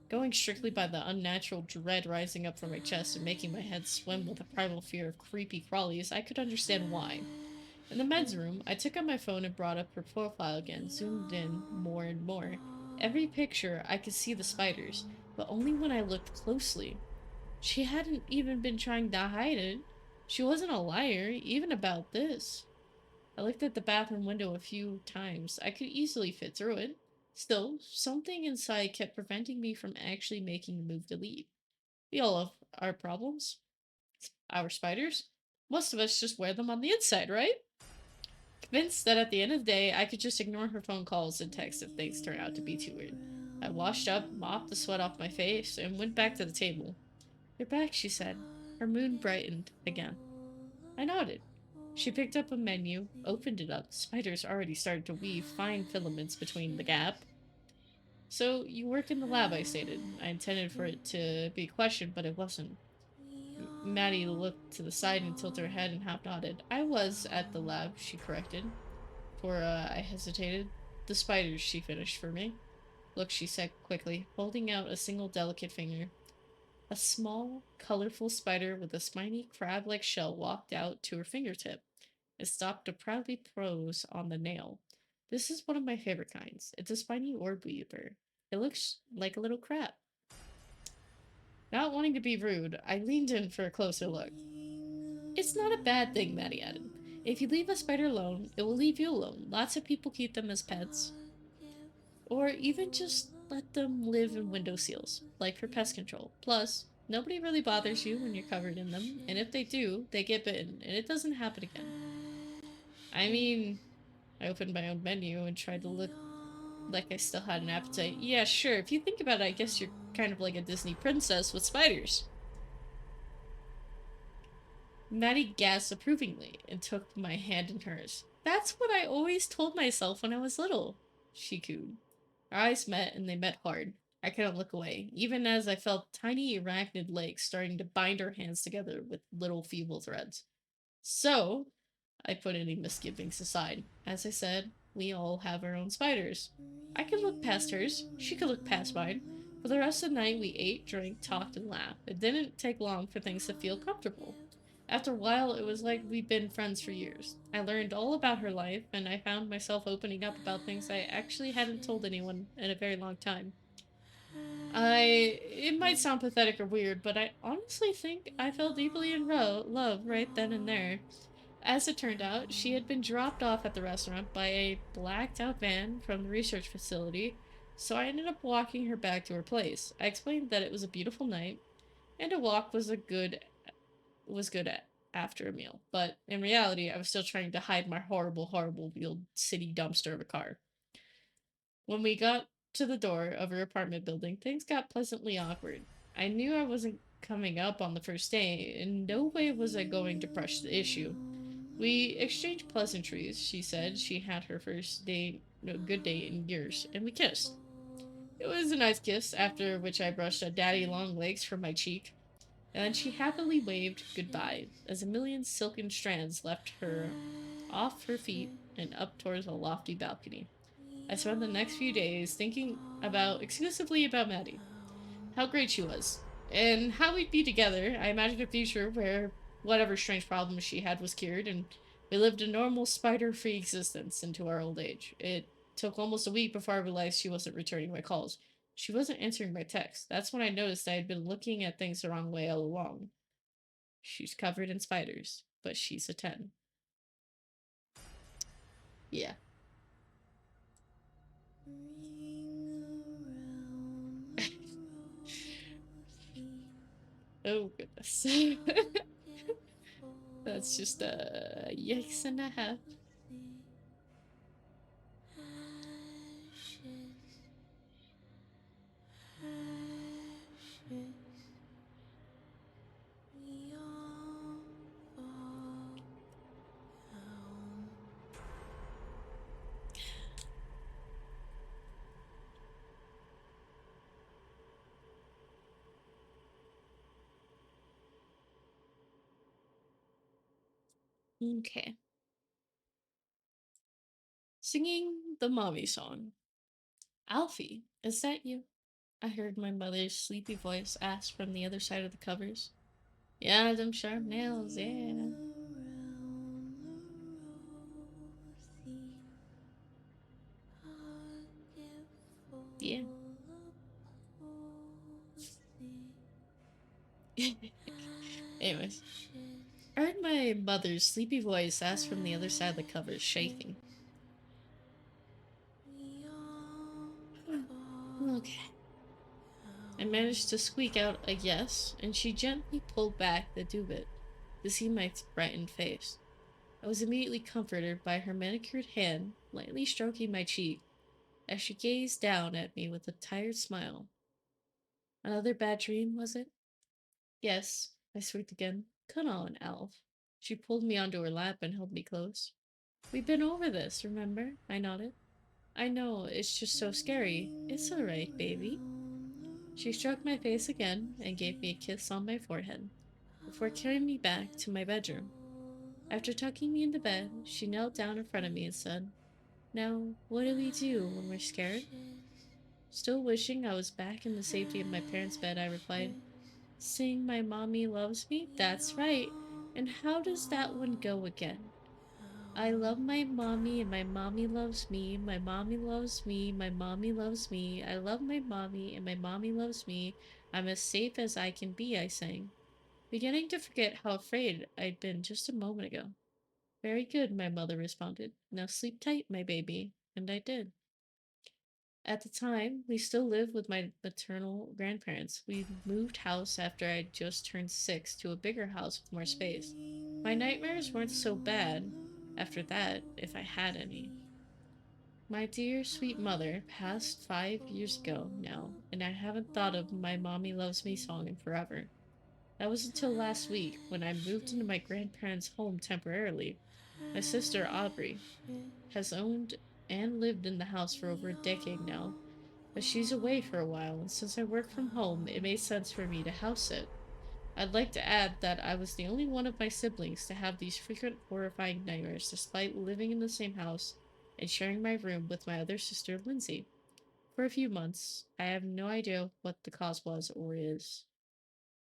Going strictly by the unnatural dread rising up from my chest and making my head swim with a primal fear of creepy crawlies, I could understand why. In the men's room, I took out my phone and brought up her profile again, zoomed in more and more. Every picture, I could see the spiders, but only when I looked closely. She hadn't even been trying to hide it. She wasn't a liar, even about this. I looked at the bathroom window a few times. I could easily fit through it. Still, something inside kept preventing me from actually making the move to leave. We all have our problems. Our spiders. Most of us just wear them on the inside, right? Convinced that at the end of the day, I could just ignore her phone calls and texts if things turned out to be too weird. I washed up, mopped the sweat off my face, and went back to the table. You're back, she said. Her mood brightened again. I nodded. She picked up a menu, opened it up. Spiders already started to weave fine filaments between the gap. So, you work in the lab, I stated. I intended for it to be a question, but it wasn't. Maddie looked to the side and tilted her head and half nodded. I was at the lab, she corrected. For, I hesitated. The spiders, she finished for me. Look, she said quickly, holding out a single delicate finger. A small, colorful spider with a spiny, crab like shell walked out to her fingertip. It stopped to proudly pose on the nail. This is one of my favorite kinds. It's a spiny orb weaver. It looks like a little crab. Not wanting to be rude, I leaned in for a closer look. It's not a bad thing, Maddie added. If you leave a spider alone, it will leave you alone. Lots of people keep them as pets. Or even just let them live in window seals, like for pest control. Plus, nobody really bothers you when you're covered in them, and if they do, they get bitten, and it doesn't happen again. I mean, I opened my own menu and tried to look like I still had an appetite. Yeah, sure, if you think about it, I guess you're kind of like a Disney princess with spiders. Maddie gasped approvingly and took my hand in hers. That's what I always told myself when I was little, she cooed. Our eyes met, and they met hard. I couldn't look away, even as I felt tiny arachnid legs starting to bind our hands together with little feeble threads. So, I put any misgivings aside. As I said, we all have our own spiders. I could look past hers. She could look past mine. For the rest of the night, we ate, drank, talked, and laughed. It didn't take long for things to feel comfortable. After a while, it was like we'd been friends for years. I learned all about her life, and I found myself opening up about things I actually hadn't told anyone in a very long time. It might sound pathetic or weird, but I honestly think I fell deeply in love right then and there. As it turned out, she had been dropped off at the restaurant by a blacked out van from the research facility, so I ended up walking her back to her place. I explained that it was a beautiful night, and a walk was good after a meal. But in reality, I was still trying to hide my horrible wheeled city dumpster of a car. When we got to the door of her apartment building, things got pleasantly awkward. I knew I wasn't coming up on the first day. In no way was I going to brush the issue. We exchanged pleasantries. She said she had her first date, no, good date in years, and we kissed. It was a nice kiss, after which I brushed a daddy long legs from my cheek, and then she happily waved goodbye as a million silken strands left her off her feet and up towards a lofty balcony. I spent the next few days thinking about exclusively about Maddie, how great she was, and how we'd be together. I imagined a future where whatever strange problem she had was cured, and we lived a normal spider-free existence into our old age. It took almost a week before I realized she wasn't returning my calls. She wasn't answering my texts. That's when I noticed I had been looking at things the wrong way all along. She's covered in spiders, but she's a 10. Yeah. Oh goodness. That's just a yikes and a half. Okay. Singing the mommy song. Alfie, is that you? I heard my mother's sleepy voice ask from the other side of the covers. Yeah, them sharp nails, yeah. Yeah. Anyways, I heard my mother's sleepy voice ask from the other side of the covers, shaking. Okay. I managed to squeak out a yes, and she gently pulled back the duvet to see my frightened face. I was immediately comforted by her manicured hand lightly stroking my cheek as she gazed down at me with a tired smile. Another bad dream, was it? Yes, I squeaked again. Come on, Alf. She pulled me onto her lap and held me close. We've been over this, remember? I nodded. I know, it's just so scary. It's all right, baby. She stroked my face again and gave me a kiss on my forehead before carrying me back to my bedroom. After tucking me into bed, she knelt down in front of me and said, Now, what do we do when we're scared? Still wishing I was back in the safety of my parents' bed, I replied, Sing My Mommy Loves Me? That's right. And how does that one go again? I love my mommy and my mommy loves me. My mommy loves me. My mommy loves me. I love my mommy and my mommy loves me. I'm as safe as I can be, I sang, beginning to forget how afraid I'd been just a moment ago. Very good, my mother responded. Now sleep tight, my baby. And I did. At the time, we still lived with my maternal grandparents. We moved house after I'd just turned 6 to a bigger house with more space. My nightmares weren't so bad after that, if I had any. My dear sweet mother passed 5 years ago now, and I haven't thought of my Mommy Loves Me song in forever. That was until last week when I moved into my grandparents' home temporarily. My sister Aubrey has owned and lived in the house for over a decade now, but she's away for a while, and since I work from home, it made sense for me to house sit. I'd like to add that I was the only one of my siblings to have these frequent horrifying nightmares despite living in the same house and sharing my room with my other sister Lindsay. For a few months, I have no idea what the cause was or is.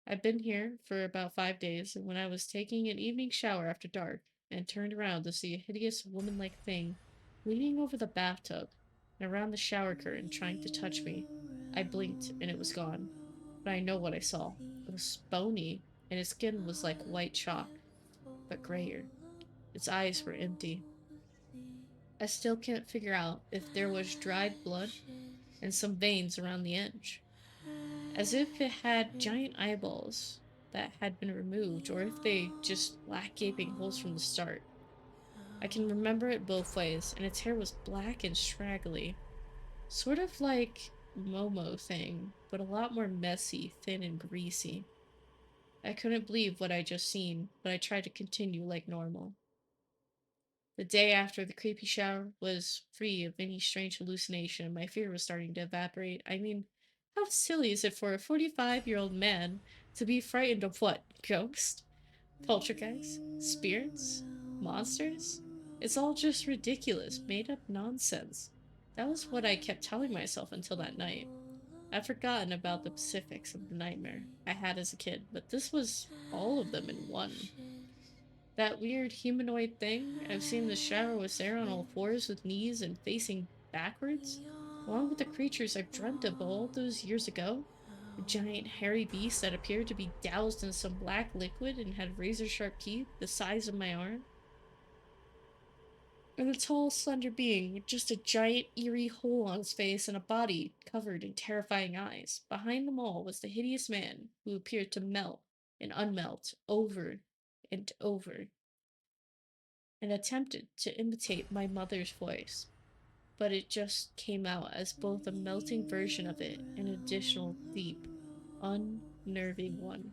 I've been here for about 5 days, and when I was taking an evening shower after dark and turned around to see a hideous woman like thing leaning over the bathtub and around the shower curtain trying to touch me, I blinked and it was gone. But I know what I saw. It was bony, and its skin was like white chalk, but grayer. Its eyes were empty. I still can't figure out if there was dried blood and some veins around the edge, as if it had giant eyeballs that had been removed, or if they just lacked gaping holes from the start. I can remember it both ways, and its hair was black and straggly, sort of like Momo thing, but a lot more messy, thin, and greasy. I couldn't believe what I just seen, but I tried to continue like normal. The day after the creepy shower was free of any strange hallucination, and my fear was starting to evaporate. I mean, how silly is it for a 45-year-old man to be frightened of what? Ghosts? Poltergeists? Spirits? Monsters? It's all just ridiculous, made up nonsense. That was what I kept telling myself until that night. I'd forgotten about the specifics of the nightmare I had as a kid, but this was all of them in one. That weird humanoid thing I've seen in the shower was there on all fours with knees and facing backwards, along with the creatures I've dreamt of all those years ago. A giant hairy beast that appeared to be doused in some black liquid and had razor sharp teeth the size of my arm. And a tall, slender being with just a giant, eerie hole on his face and a body covered in terrifying eyes. Behind them all was the hideous man who appeared to melt and unmelt over and over, and attempted to imitate my mother's voice, but it just came out as both a melting version of it and an additional deep, unnerving one.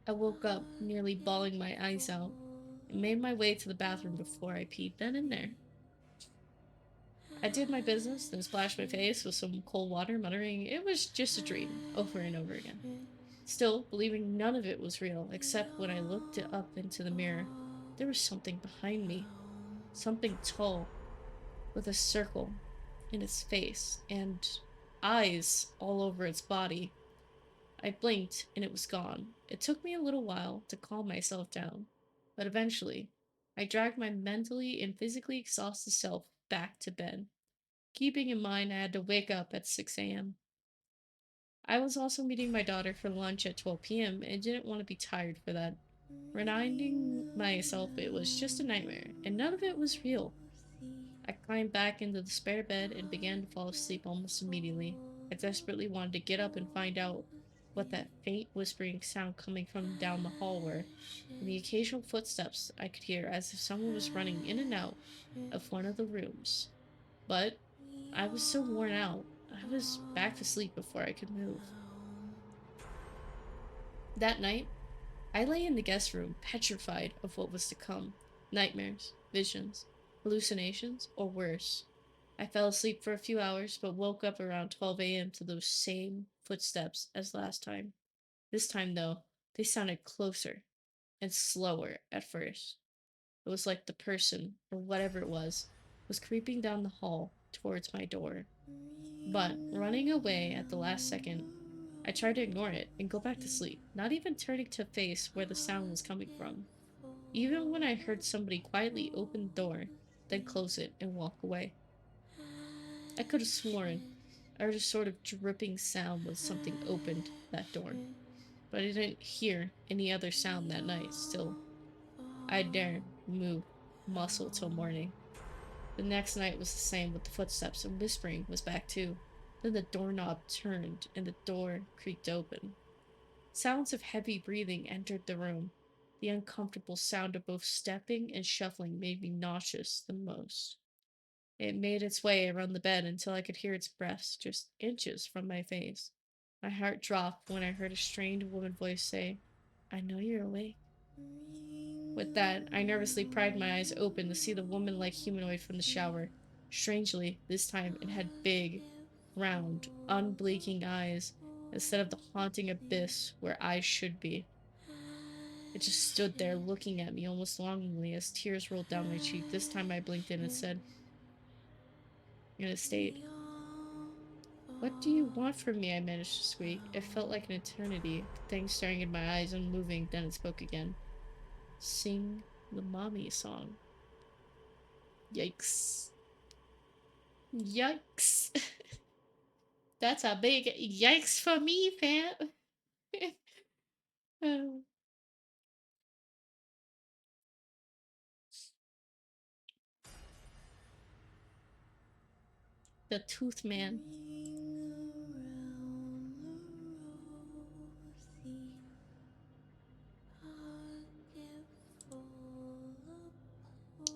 I woke up nearly bawling my eyes out and made my way to the bathroom before I peed then and there. I did my business, then splashed my face with some cold water, muttering it was just a dream over and over again. Still, believing none of it was real, except when I looked up into the mirror, there was something behind me. Something tall, with a circle in its face and eyes all over its body. I blinked and it was gone. It took me a little while to calm myself down, but eventually, I dragged my mentally and physically exhausted self back to bed, keeping in mind I had to wake up at 6 a.m. I was also meeting my daughter for lunch at 12 p.m. and didn't want to be tired for that. Reminding myself it was just a nightmare and none of it was real. I climbed back into the spare bed and began to fall asleep almost immediately. I desperately wanted to get up and find out what that faint whispering sound coming from down the hall were, and the occasional footsteps I could hear as if someone was running in and out of one of the rooms. But I was so worn out, I was back to sleep before I could move. That night, I lay in the guest room, petrified of what was to come: nightmares, visions, hallucinations, or worse. I fell asleep for a few hours, but woke up around 12 a.m. to those same footsteps as last time. This time, though, they sounded closer and slower at first. It was like the person, or whatever it was creeping down the hall towards my door. But running away at the last second, I tried to ignore it and go back to sleep, not even turning to face where the sound was coming from. Even when I heard somebody quietly open the door, then close it and walk away. I could have sworn I heard a sort of dripping sound when something opened that door, but I didn't hear any other sound that night. Still, I dared move muscle till morning. The next night was the same, with the footsteps and whispering was back too. Then the doorknob turned and the door creaked open. Sounds of heavy breathing entered the room. The uncomfortable sound of both stepping and shuffling made me nauseous the most. It made its way around the bed until I could hear its breath just inches from my face. My heart dropped when I heard a strained woman voice say, I know you're awake. With that, I nervously pried my eyes open to see the woman like humanoid from the shower. Strangely, this time it had big, round, unblinking eyes instead of the haunting abyss where eyes should be. It just stood there looking at me almost longingly as tears rolled down my cheek. This time I blinked in and said, and it stayed. What do you want from me? I managed to squeak. It felt like an eternity. The thing staring in my eyes, unmoving, then it spoke again. Sing the mommy song. Yikes. Yikes. That's a big yikes for me, fam. Oh, the Tooth Man.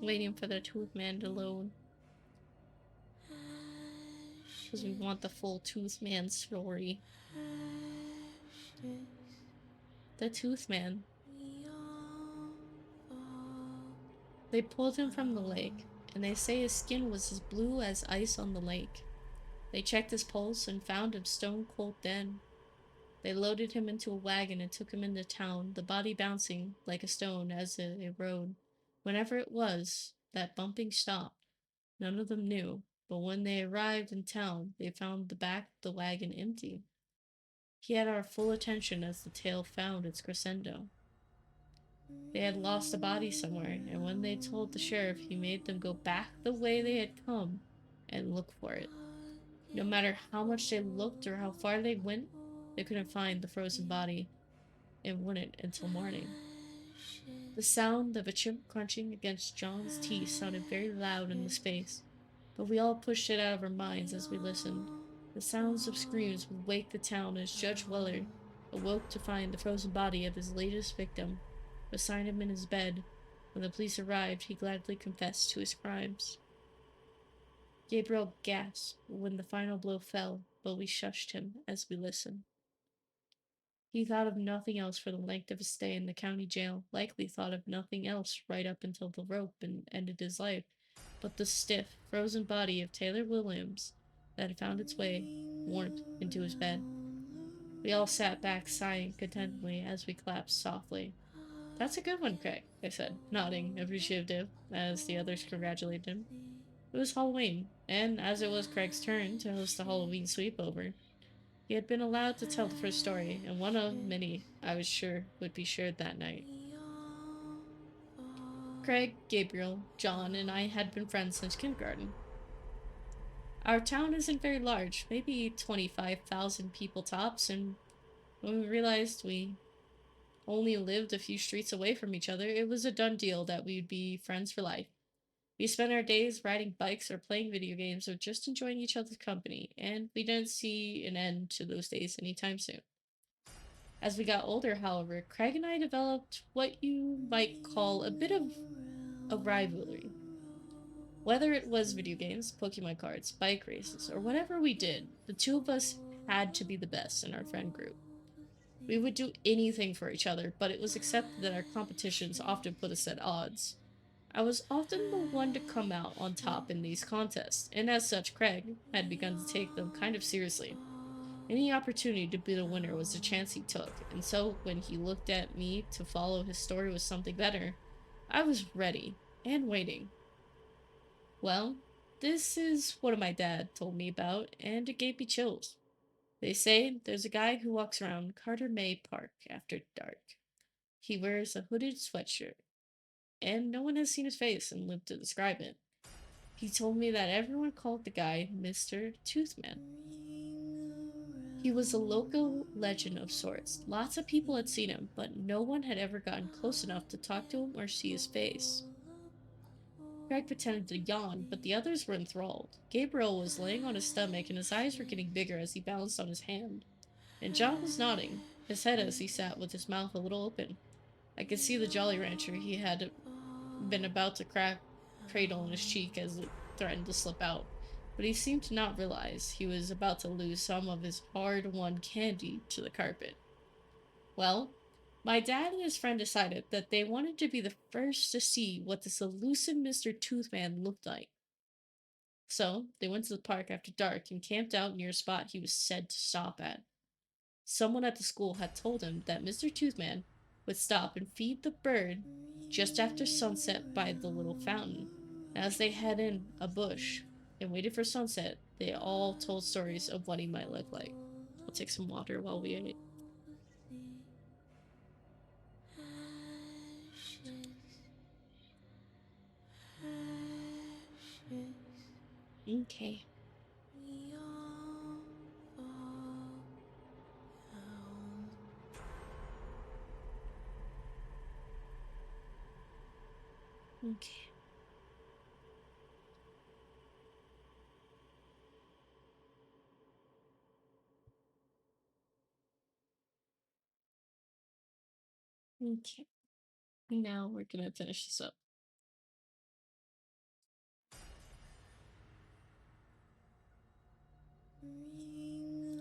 Waiting for the Tooth Man to load. Because we want the full Tooth Man story. The Tooth Man. They pulled him from the lake, and they say his skin was as blue as ice on the lake. They checked his pulse and found him stone cold dead. They loaded him into a wagon and took him into town, the body bouncing like a stone as it rode. Whenever it was that bumping stopped, none of them knew, but when they arrived in town, they found the back of the wagon empty. He had our full attention as the tale found its crescendo. They had lost a body somewhere, and when they told the sheriff, he made them go back the way they had come and look for it. No matter how much they looked or how far they went, they couldn't find the frozen body, and wouldn't until morning. The sound of a chimp crunching against John's teeth sounded very loud in the space, but we all pushed it out of our minds as we listened. The sounds of screams would wake the town as Judge Weller awoke to find the frozen body of his latest victim beside him in his bed. When the police arrived, he gladly confessed to his crimes. Gabriel gasped when the final blow fell, but we shushed him as we listened. He thought of nothing else for the length of his stay in the county jail, likely thought of nothing else right up until the rope and ended his life, but the stiff, frozen body of Taylor Williams that had found its way, warmth, into his bed. We all sat back sighing contentedly as we clapped softly. That's a good one, Craig, I said, nodding appreciative as the others congratulated him. It was Halloween, and as it was Craig's turn to host the Halloween sleepover, he had been allowed to tell the first story, and one of many, I was sure, would be shared that night. Craig, Gabriel, John, and I had been friends since kindergarten. Our town isn't very large, maybe 25,000 people tops, and when we realized we only lived a few streets away from each other, it was a done deal that we'd be friends for life. We spent our days riding bikes or playing video games or just enjoying each other's company, and we didn't see an end to those days anytime soon. As we got older, however, Craig and I developed what you might call a bit of a rivalry. Whether it was video games, Pokemon cards, bike races, or whatever we did, the two of us had to be the best in our friend group. We would do anything for each other, but it was accepted that our competitions often put us at odds. I was often the one to come out on top in these contests, and as such, Craig had begun to take them kind of seriously. Any opportunity to be the winner was a chance he took, and so when he looked at me to follow his story with something better, I was ready and waiting. Well, this is what my dad told me about, and it gave me chills. They say there's a guy who walks around Carter May Park after dark. He wears a hooded sweatshirt, and no one has seen his face and lived to describe it. He told me that everyone called the guy Mr. Toothman. He was a local legend of sorts. Lots of people had seen him, but no one had ever gotten close enough to talk to him or see his face. Craig pretended to yawn, but the others were enthralled. Gabriel was laying on his stomach, and his eyes were getting bigger as he balanced on his hand. And John was nodding, his head as he sat with his mouth a little open. I could see the Jolly Rancher he had been about to crack cradle in his cheek as it threatened to slip out, but he seemed to not realize he was about to lose some of his hard-won candy to the carpet. Well, my dad and his friend decided that they wanted to be the first to see what this elusive Mr. Toothman looked like. So, they went to the park after dark and camped out near a spot he was said to stop at. Someone at the school had told him that Mr. Toothman would stop and feed the bird just after sunset by the little fountain. As they had in a bush and waited for sunset, they all told stories of what he might look like. I'll take some water while we ate. Okay. Okay. Okay. Now we're gonna finish this up.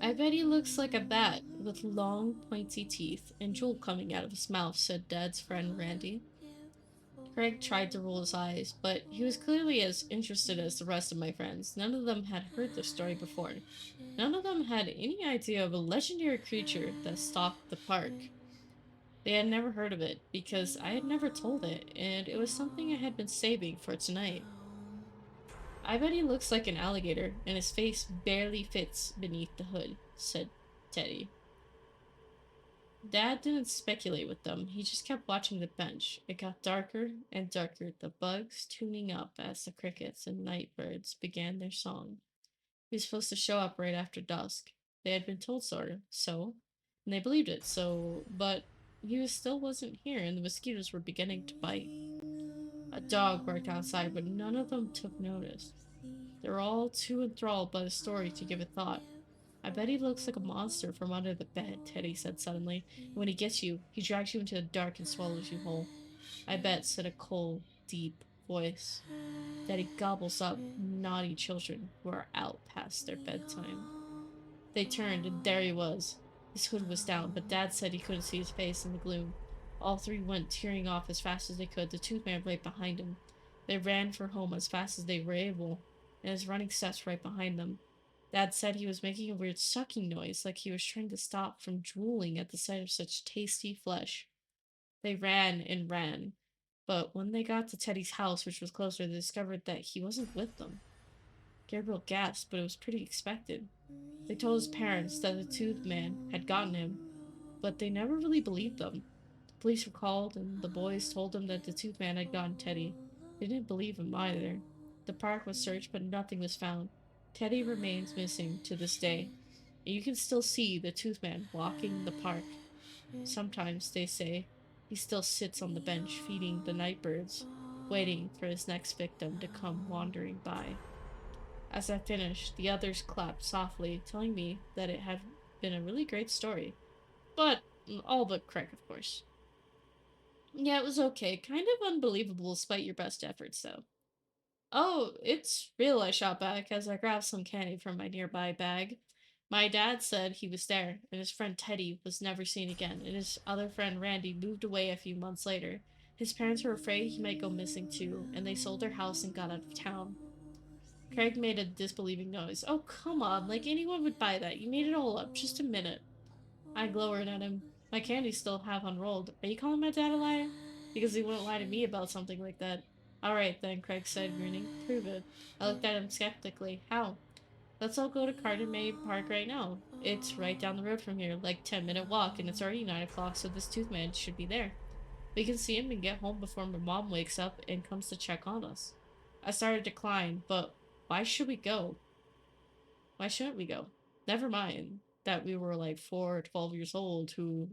I bet he looks like a bat with long, pointy teeth and drool coming out of his mouth, said Dad's friend Randy. Craig tried to roll his eyes, but he was clearly as interested as the rest of my friends. None of them had heard the story before. None of them had any idea of a legendary creature that stalked the park. They had never heard of it because I had never told it, and it was something I had been saving for tonight. I bet he looks like an alligator, and his face barely fits beneath the hood, said Teddy. Dad didn't speculate with them, he just kept watching the bench. It got darker and darker, the bugs tuning up as the crickets and night birds began their song. He was supposed to show up right after dusk. They had been told so, and they believed it, but he still wasn't here, and the mosquitoes were beginning to bite. A dog barked outside, but none of them took notice. They were all too enthralled by the story to give it thought. I bet he looks like a monster from under the bed, Teddy said suddenly. And when he gets you, he drags you into the dark and swallows you whole. I bet, said a cold, deep voice, that he gobbles up naughty children who are out past their bedtime. They turned, and there he was. His hood was down, but Dad said he couldn't see his face in the gloom. All three went tearing off as fast as they could, the tooth man right behind him. They ran for home as fast as they were able, and his running steps right behind them. Dad said he was making a weird sucking noise, like he was trying to stop from drooling at the sight of such tasty flesh. They ran and ran, but when they got to Teddy's house, which was closer, they discovered that he wasn't with them. Gabriel gasped, but it was pretty expected. They told his parents that the tooth man had gotten him, but they never really believed them. The police were called, and the boys told them that the tooth man had gotten Teddy. They didn't believe him either. The park was searched, but nothing was found. Teddy remains missing to this day, and you can still see the tooth man walking the park. Sometimes, they say, he still sits on the bench feeding the night birds, waiting for his next victim to come wandering by. As I finished, the others clapped softly, telling me that it had been a really great story. But all but Craig, of course. Yeah, it was okay. Kind of unbelievable despite your best efforts, though. Oh, it's real, I shot back as I grabbed some candy from my nearby bag. My dad said he was there, and his friend Teddy was never seen again, and his other friend Randy moved away a few months later. His parents were afraid he might go missing too, and they sold their house and got out of town. Craig made a disbelieving noise. Oh, come on, like anyone would buy that. You made it all up. Just a minute. I glowered at him. My candy's still half unrolled. Are you calling my dad a liar? Because he wouldn't lie to me about something like that. All right, then, Craig said, grinning. Prove it. I looked at him skeptically. How? Let's all go to Carter May Park right now. It's right down the road from here, like 10-minute walk, and it's already 9 o'clock, so this tooth man should be there. We can see him and get home before my mom wakes up and comes to check on us. I started to decline, but why should we go? Why shouldn't we go? Never mind that we were like 4 or 12 years old who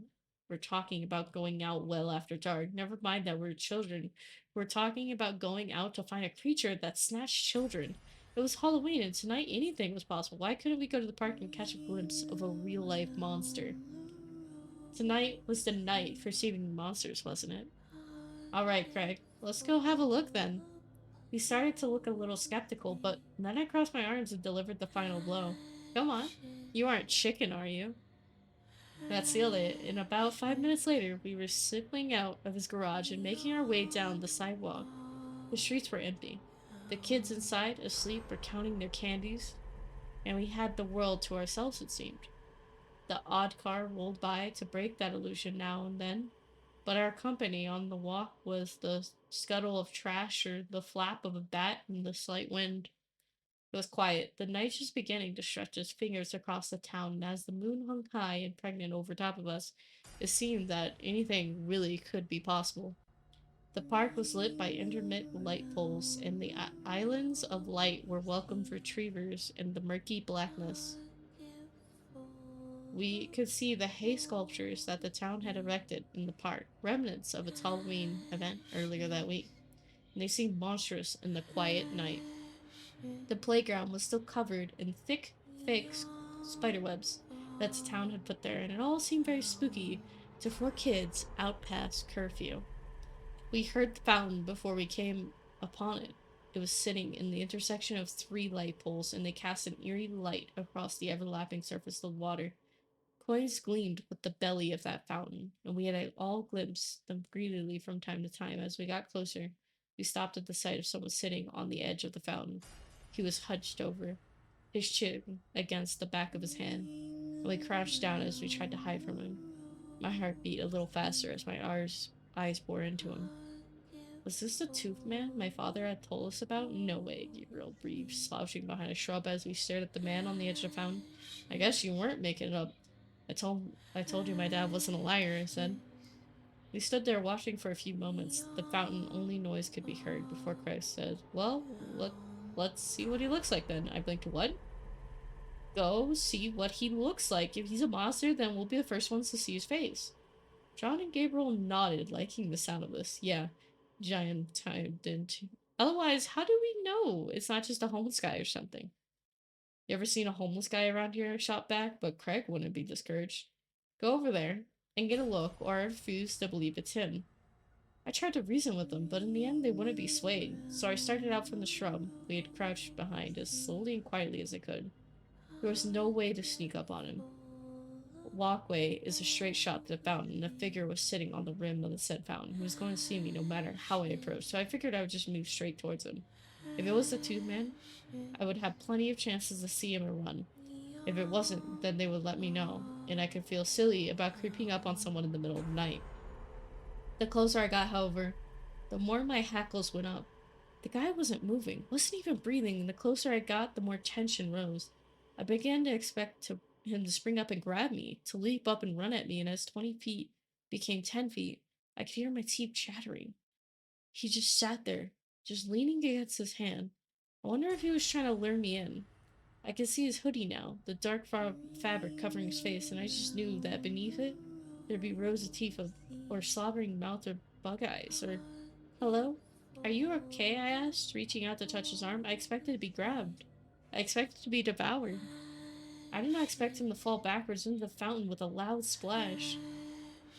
were talking about going out well after dark. Never mind that we're children who were talking about going out to find a creature that snatched children. It was Halloween and tonight anything was possible. Why couldn't we go to the park and catch a glimpse of a real life monster? Tonight was the night for saving monsters, wasn't it? All right, Craig, let's go have a look then. He started to look a little skeptical, but then I crossed my arms and delivered the final blow. Come on. You aren't chicken, are you? That sealed it, and about 5 minutes later, we were slipping out of his garage and making our way down the sidewalk. The streets were empty. The kids inside, asleep or counting their candies, and we had the world to ourselves, it seemed. The odd car rolled by to break that illusion now and then, but our company on the walk was the scuttle of trash or the flap of a bat in the slight wind. It was quiet, the night just beginning to stretch its fingers across the town, and as the moon hung high and pregnant over top of us, it seemed that anything really could be possible. The park was lit by intermittent light poles, and the islands of light were welcome retrievers in the murky blackness. We could see the hay sculptures that the town had erected in the park, remnants of its Halloween event earlier that week, and they seemed monstrous in the quiet night. The playground was still covered in thick, fake spiderwebs that the town had put there, and it all seemed very spooky to four kids out past curfew. We heard the fountain before we came upon it. It was sitting in the intersection of three light poles, and they cast an eerie light across the everlapping surface of the water. Coins gleamed with the belly of that fountain, and we had all glimpsed them greedily from time to time. As we got closer, we stopped at the sight of someone sitting on the edge of the fountain. He was hunched over, his chin against the back of his hand, and we crouched down as we tried to hide from him. My heart beat a little faster as my eyes bore into him. Was this the tooth man my father had told us about? No way, Gabriel breathed, slouching behind a shrub as we stared at the man on the edge of the fountain. I guess you weren't making it up. I told you my dad wasn't a liar, I said. We stood there watching for a few moments. The fountain only noise could be heard before Christ said, well, let's see what he looks like then. I blinked, what? Go see what he looks like. If he's a monster, then we'll be the first ones to see his face. John and Gabriel nodded, liking the sound of this. Yeah, Giant chimed in too. Otherwise, how do we know it's not just a home sky or something? You ever seen a homeless guy around here? Shot back, but Craig wouldn't be discouraged. Go over there and get a look, or I refuse to believe it's him. I tried to reason with them, but in the end they wouldn't be swayed, so I started out from the shrub we had crouched behind as slowly and quietly as I could. There was no way to sneak up on him. Walkway is a straight shot to the fountain, and a figure was sitting on the rim of the said fountain. He was going to see me no matter how I approached, so I figured I would just move straight towards him. If it was the tube man, I would have plenty of chances to see him and run. If it wasn't, then they would let me know, and I could feel silly about creeping up on someone in the middle of the night. The closer I got, however, the more my hackles went up. The guy wasn't moving, wasn't even breathing, and the closer I got, the more tension rose. I began to expect him to spring up and grab me, to leap up and run at me, and as 20 feet became 10 feet, I could hear my teeth chattering. He just sat there, just leaning against his hand. I wonder if he was trying to lure me in. I could see his hoodie now, the dark fabric covering his face, and I just knew that beneath it, there'd be rows of teeth or slobbering mouth or bug eyes, or hello? Are you okay? I asked, reaching out to touch his arm. I expected to be grabbed. I expected to be devoured. I did not expect him to fall backwards into the fountain with a loud splash.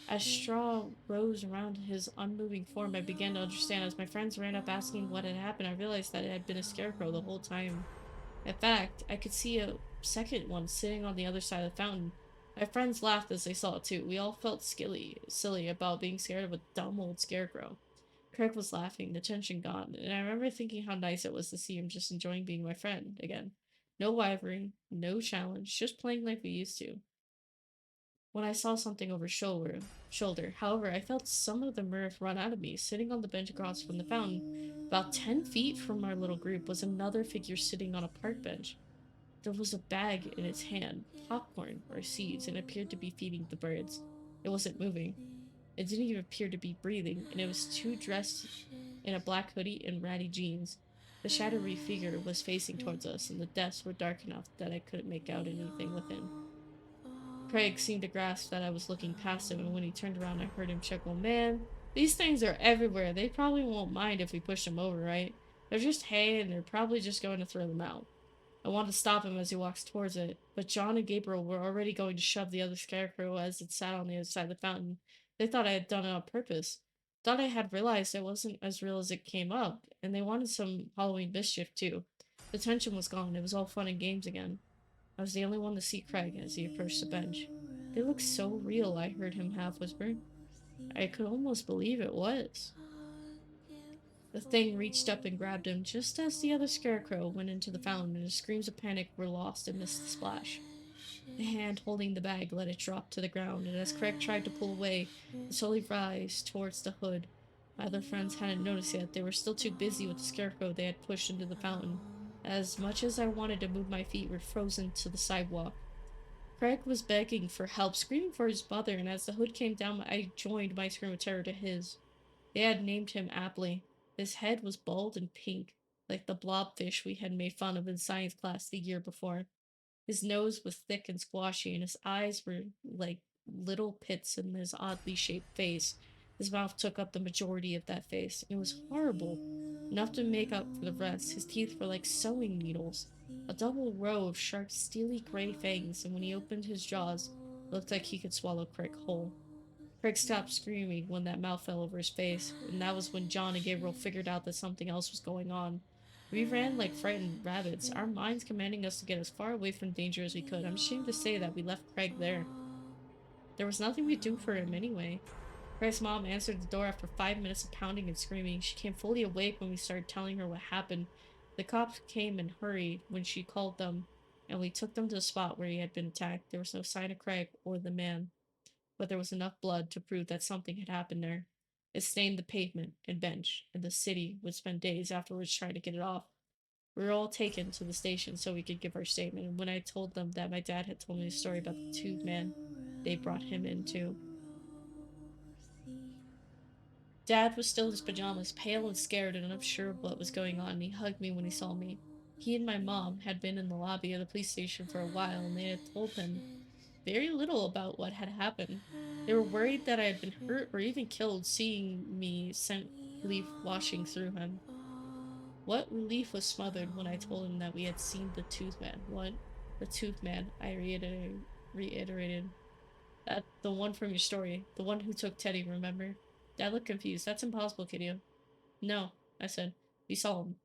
As straw rose around his unmoving form, I began to understand. As my friends ran up asking what had happened, I realized that it had been a scarecrow the whole time. In fact, I could see a second one sitting on the other side of the fountain. My friends laughed as they saw it too. We all felt silly about being scared of a dumb old scarecrow. Craig was laughing, the tension gone, and I remember thinking how nice it was to see him just enjoying being my friend again. No wavering, no challenge, just playing like we used to. When I saw something over shoulder, however, I felt some of the mirth run out of me. Sitting on the bench across from the fountain, about 10 feet from our little group, was another figure sitting on a park bench. There was a bag in its hand, popcorn or seeds, and appeared to be feeding the birds. It wasn't moving. It didn't even appear to be breathing, and it was too dressed in a black hoodie and ratty jeans. The shadowy figure was facing towards us, and the depths were dark enough that I couldn't make out anything within. Craig seemed to grasp that I was looking past him, and when he turned around, I heard him chuckle, "Man, these things are everywhere. They probably won't mind if we push them over, right? They're just hay, and they're probably just going to throw them out." I wanted to stop him as he walks towards it, but John and Gabriel were already going to shove the other scarecrow as it sat on the other side of the fountain. They thought I had done it on purpose. Thought I had realized it wasn't as real as it came up, and they wanted some Halloween mischief too. The tension was gone. It was all fun and games again. I was the only one to see Craig as he approached the bench. "They look so real," I heard him half whisper. I could almost believe it was. The thing reached up and grabbed him just as the other scarecrow went into the fountain, and his screams of panic were lost amidst the splash. The hand holding the bag let it drop to the ground, and as Craig tried to pull away, it slowly rise towards the hood. My other friends hadn't noticed yet. They were still too busy with the scarecrow they had pushed into the fountain. As much as I wanted to move, my feet were frozen to the sidewalk. Craig was begging for help, screaming for his mother, and as the hood came down, I joined my scream of terror to his. They had named him aptly. His head was bald and pink, like the blobfish we had made fun of in science class the year before. His nose was thick and squashy, and his eyes were like little pits in his oddly shaped face. His mouth took up the majority of that face. It was horrible. Enough to make up for the rest. His teeth were like sewing needles, a double row of sharp, steely gray fangs, and when he opened his jaws, it looked like he could swallow Crick whole. Craig stopped screaming when that mouth fell over his face, and that was when John and Gabriel figured out that something else was going on. We ran like frightened rabbits, our minds commanding us to get as far away from danger as we could. I'm ashamed to say that we left Craig there. There was nothing we could do for him anyway. Craig's mom answered the door after 5 minutes of pounding and screaming. She came fully awake when we started telling her what happened. The cops came and hurried when she called them, and we took them to the spot where he had been attacked. There was no sign of Craig or the man, but there was enough blood to prove that something had happened there. It stained the pavement and bench, and the city would spend days afterwards trying to get it off. We were all taken to the station so we could give our statement, and when I told them that my dad had told me the story about the tube man, they brought him in too. Dad was still in his pajamas, pale and scared and unsure of what was going on, and he hugged me when he saw me. He and my mom had been in the lobby of the police station for a while, and they had told him very little about what had happened. They were worried that I had been hurt or even killed, seeing me sent leaf washing through him. What relief was smothered when I told him that we had seen the tooth man. What? The tooth man, I reiterated. That the one from your story. The one who took Teddy, remember? Dad looked confused. That's impossible, kiddo. No, I said. We saw him.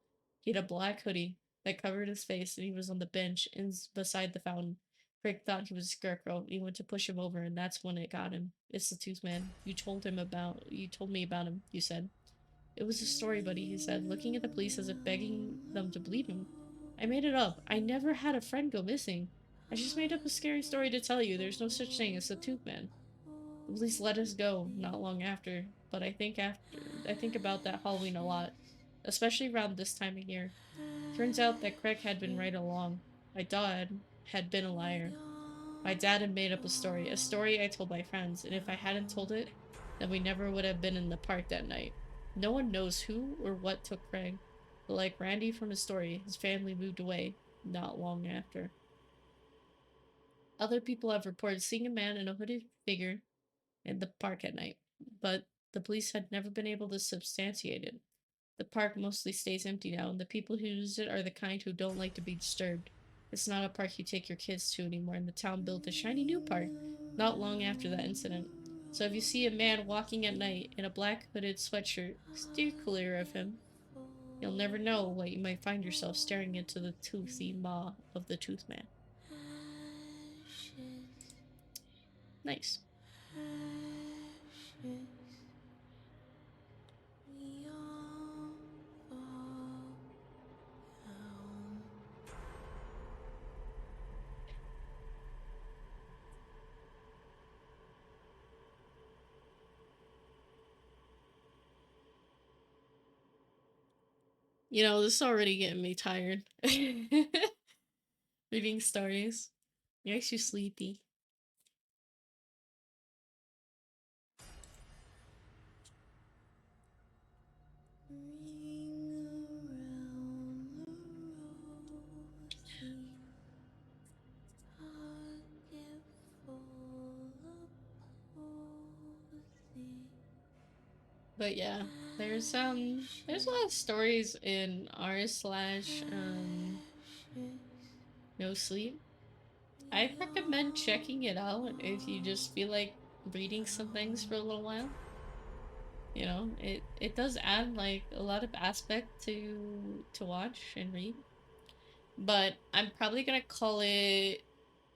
He had a black hoodie that covered his face and he was on the bench beside the fountain. Craig thought he was a scarecrow. He went to push him over and that's when it got him. It's the tooth man. You told me about him, you said. It was a story, buddy, he said, looking at the police as if begging them to believe him. I made it up. I never had a friend go missing. I just made up a scary story to tell you. There's no such thing as the tooth man. The police let us go not long after, but I think about that Halloween a lot, especially around this time of year. Turns out that Craig had been right along. My dad had been a liar. My dad had made up a story I told my friends, and if I hadn't told it, then we never would have been in the park that night. No one knows who or what took Craig, but like Randy from his story, his family moved away not long after. Other people have reported seeing a man in a hooded figure in the park at night, but the police had never been able to substantiate it. The park mostly stays empty now, and the people who use it are the kind who don't like to be disturbed. It's not a park you take your kids to anymore, and the town built a shiny new park not long after that incident. So if you see a man walking at night in a black hooded sweatshirt, steer clear of him. You'll never know what you might find yourself staring into the toothy maw of the tooth man. Nice. You know, this is already getting me tired. Reading stories. Makes you sleepy. But yeah, there's a lot of stories in r slash no sleep. I recommend checking it out if you just feel like reading some things for a little while. You know, it does add like a lot of aspect to watch and read. But I'm probably gonna call it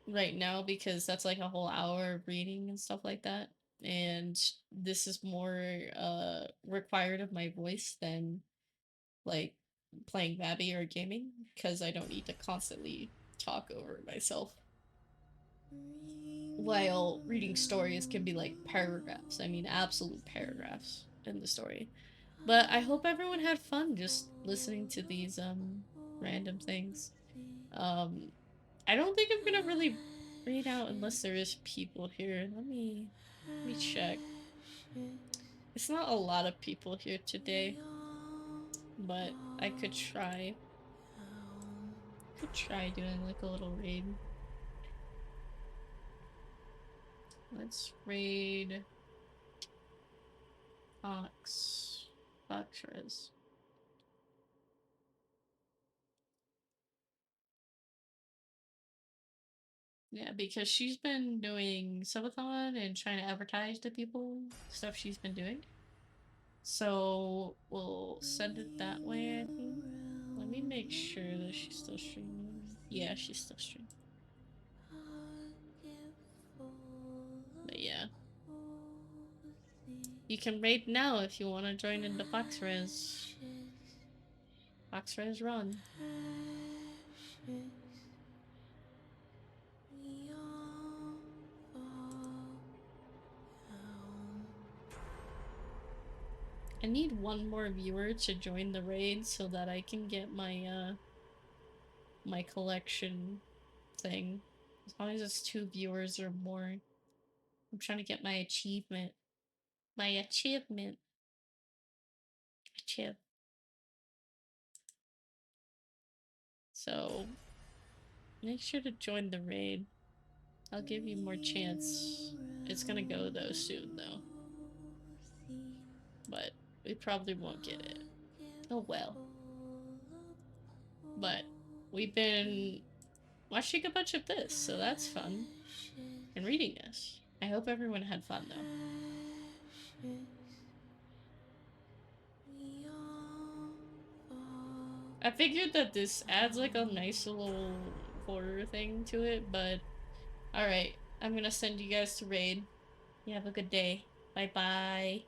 right now because that's like a whole hour of reading and stuff like that. And this is more required of my voice than like playing Babby or gaming because I don't need to constantly talk over myself. While reading stories can be like paragraphs. I mean, absolute paragraphs in the story. But I hope everyone had fun just listening to these random things. Um I don't think I'm gonna really read out unless there is people here. Let me check. It's not a lot of people here today, but I could try doing like a little raid. Let's raid Fox. Fox Res. Yeah, because she's been doing subathon and trying to advertise to people stuff she's been doing. So we'll send it that way, I think. Let me make sure that she's still streaming. Yeah, she's still streaming. But yeah. You can raid now if you want to join into Fox Res. Fox Res Run. I need one more viewer to join the raid so that I can get my collection thing. As long as it's 2 viewers or more. I'm trying to get my achievement. My achievement. Achieve. So make sure to join the raid. I'll give you more chance. It's gonna go though soon though. But we probably won't get it. Oh well. But we've been watching a bunch of this, so that's fun. And reading this. I hope everyone had fun though. I figured that this adds like a nice little horror thing to it, but alright. I'm gonna send you guys to raid. You have a good day. Bye bye.